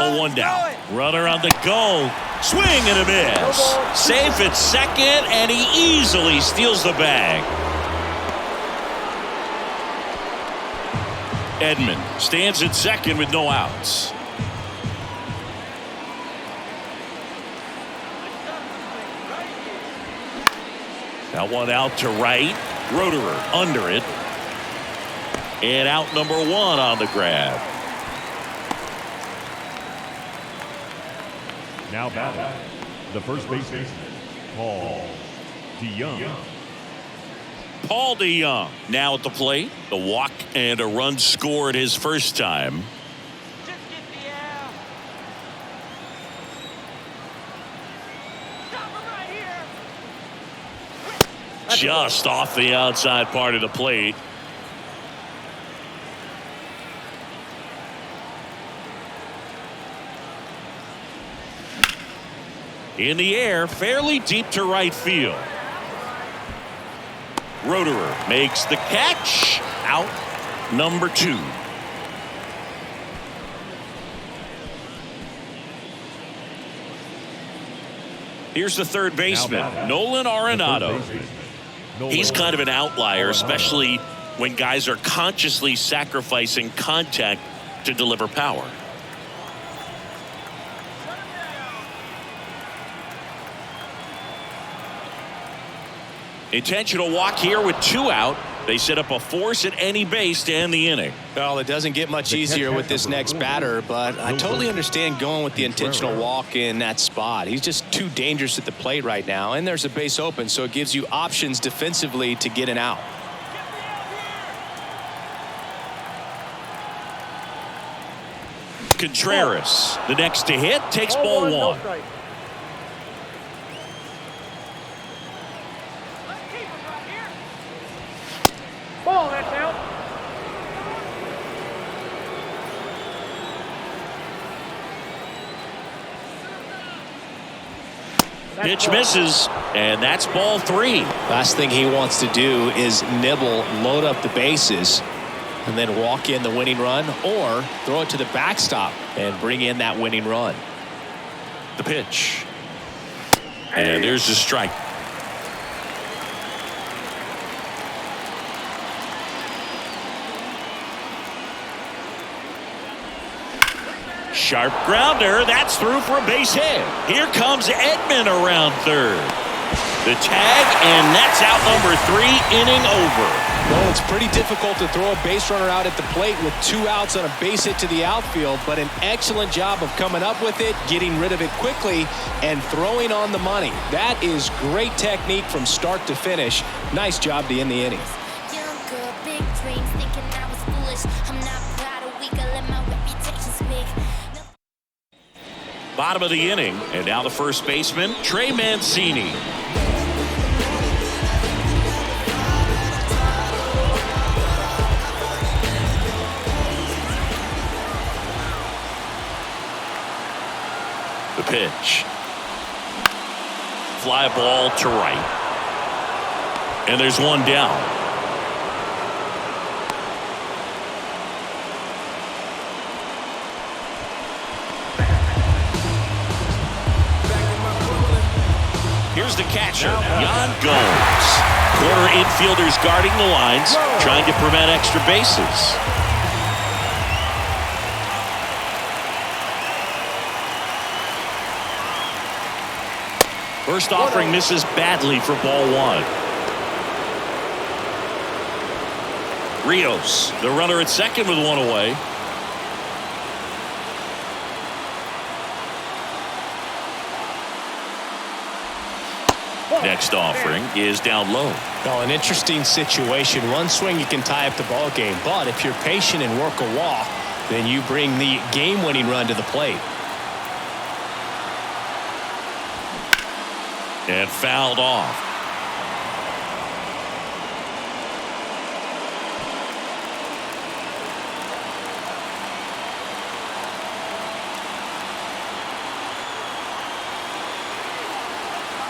Oh, one down. Runner on the go. Swing and a miss. Safe at second, and he easily steals the bag. Edman stands at second with no outs. That one out to right. Roederer under it. And out number 1 on the grab. Now batting, the first baseman, Paul DeYoung. Paul DeYoung now at the plate. The walk and a run scored his first time. Just off the outside part of the plate. In the air, fairly deep to right field. Roederer makes the catch. Out number 2. Here's the third baseman, Nolan Arenado. He's kind of an outlier, especially when guys are consciously sacrificing contact to deliver power. Intentional walk here with 2 out. They set up a force at any base to end the inning. Well, it doesn't get much easier with this next batter, but I totally understand going with the intentional walk in that spot. He's just too dangerous at the plate right now, and there's a base open, so it gives you options defensively to get an out. Contreras, the next to hit, takes ball 1. Ball, that's out. Pitch misses, and that's ball 3. Last thing he wants to do is nibble, load up the bases, and then walk in the winning run, or throw it to the backstop and bring in that winning run. The pitch. And there's the strike. Sharp grounder. That's through for a base hit. Here comes Edman around third. The tag, and that's out number 3, inning over. Well, it's pretty difficult to throw a base runner out at the plate with 2 outs on a base hit to the outfield, but an excellent job of coming up with it, getting rid of it quickly, and throwing on the money. That is great technique from start to finish. Nice job to end the inning. Young girl, big dreams, thinking I was foolish. I'm not proud of weak, I let my reputation speak. Bottom of the inning, and now the first baseman, Trey Mancini. The pitch. Fly ball to right. And there's one down. Here's the catcher, Yan Gomes. Corner infielders guarding the lines, trying to prevent extra bases. First offering misses badly for ball 1. Rios, the runner at second with one away. Next offering is down low. Well, an interesting situation. One swing you can tie up the ball game, but if you're patient and work a walk, then you bring the game-winning run to the plate. And fouled off.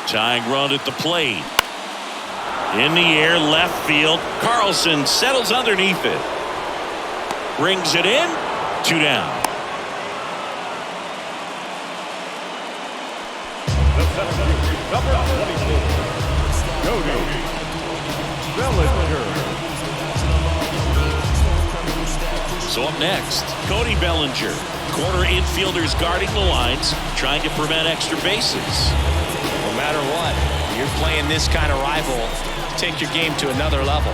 Tying run at the plate. In the air, left field. Carlson settles underneath it. Brings it in. 2 down. Number 24, Cody Bellinger. So up next, Cody Bellinger. Corner infielders guarding the lines, trying to prevent extra bases. No matter what, you're playing this kind of rival, take your game to another level.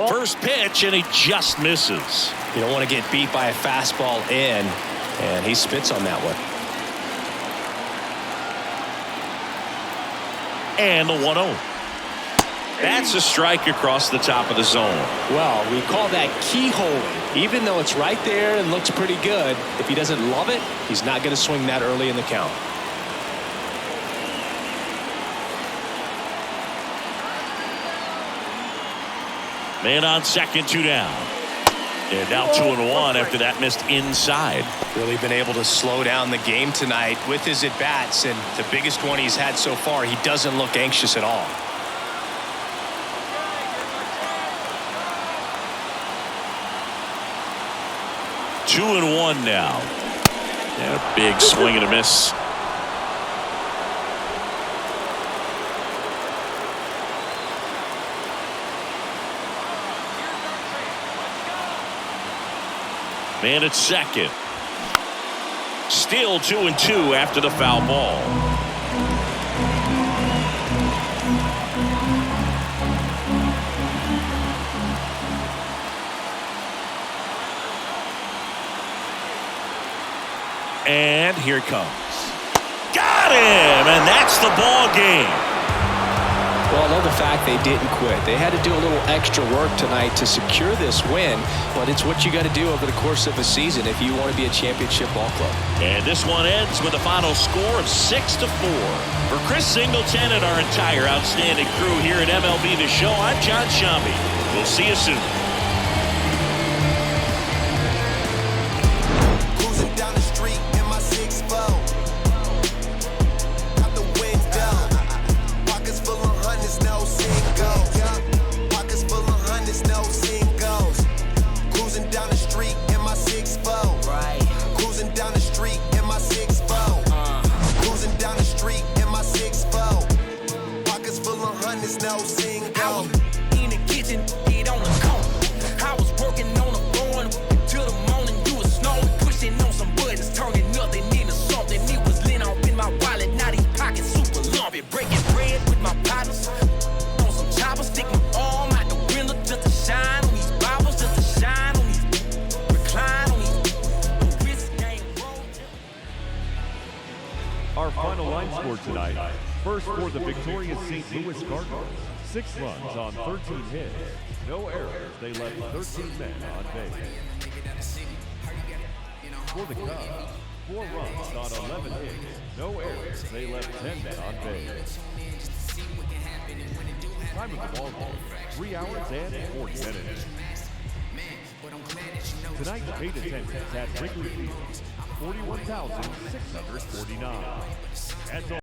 First pitch, and he just misses. You don't want to get beat by a fastball in, and he spits on that one. And the 1-0. That's a strike across the top of the zone. Well, we call that keyholing. Even though it's right there and looks pretty good, if he doesn't love it, he's not going to swing that early in the count. Man on second, 2 down. And now 2-1 after that missed inside. Really been able to slow down the game tonight with his at-bats, and the biggest one he's had so far, he doesn't look anxious at all. Two and one now. And a big swing and a miss. Man at second. Still 2-2 after the foul ball. And here it comes. Got him! And that's the ball game. Well, I love the fact they didn't quit. They had to do a little extra work tonight to secure this win, but it's what you got to do over the course of a season if you want to be a championship ball club. And this one ends with a final score of 6-4. For Chris Singleton and our entire outstanding crew here at MLB The Show, I'm John Shambi. We'll see you soon. Cruising down the street in my 6'4". Out the window. Pockets full of hundreds, no singles. Pockets full of hundreds, no singles. Cruising down the street in my 6'4". Right. Cruising down the street in my 6'4". Cruising down the street in my 6'4". Pockets full of hundreds, no singles. Our final line score tonight. First for the victorious St. Louis Cardinals. 6 runs on 13 hits. No errors. They left 13 men on base. For the Cubs, 4 runs on 11 hits. No errors. They left 10 men on base. Time of the ball game, 3 hours and 40 minutes. Tonight's paid attendance at Wrigley Field, 41,649. That's all.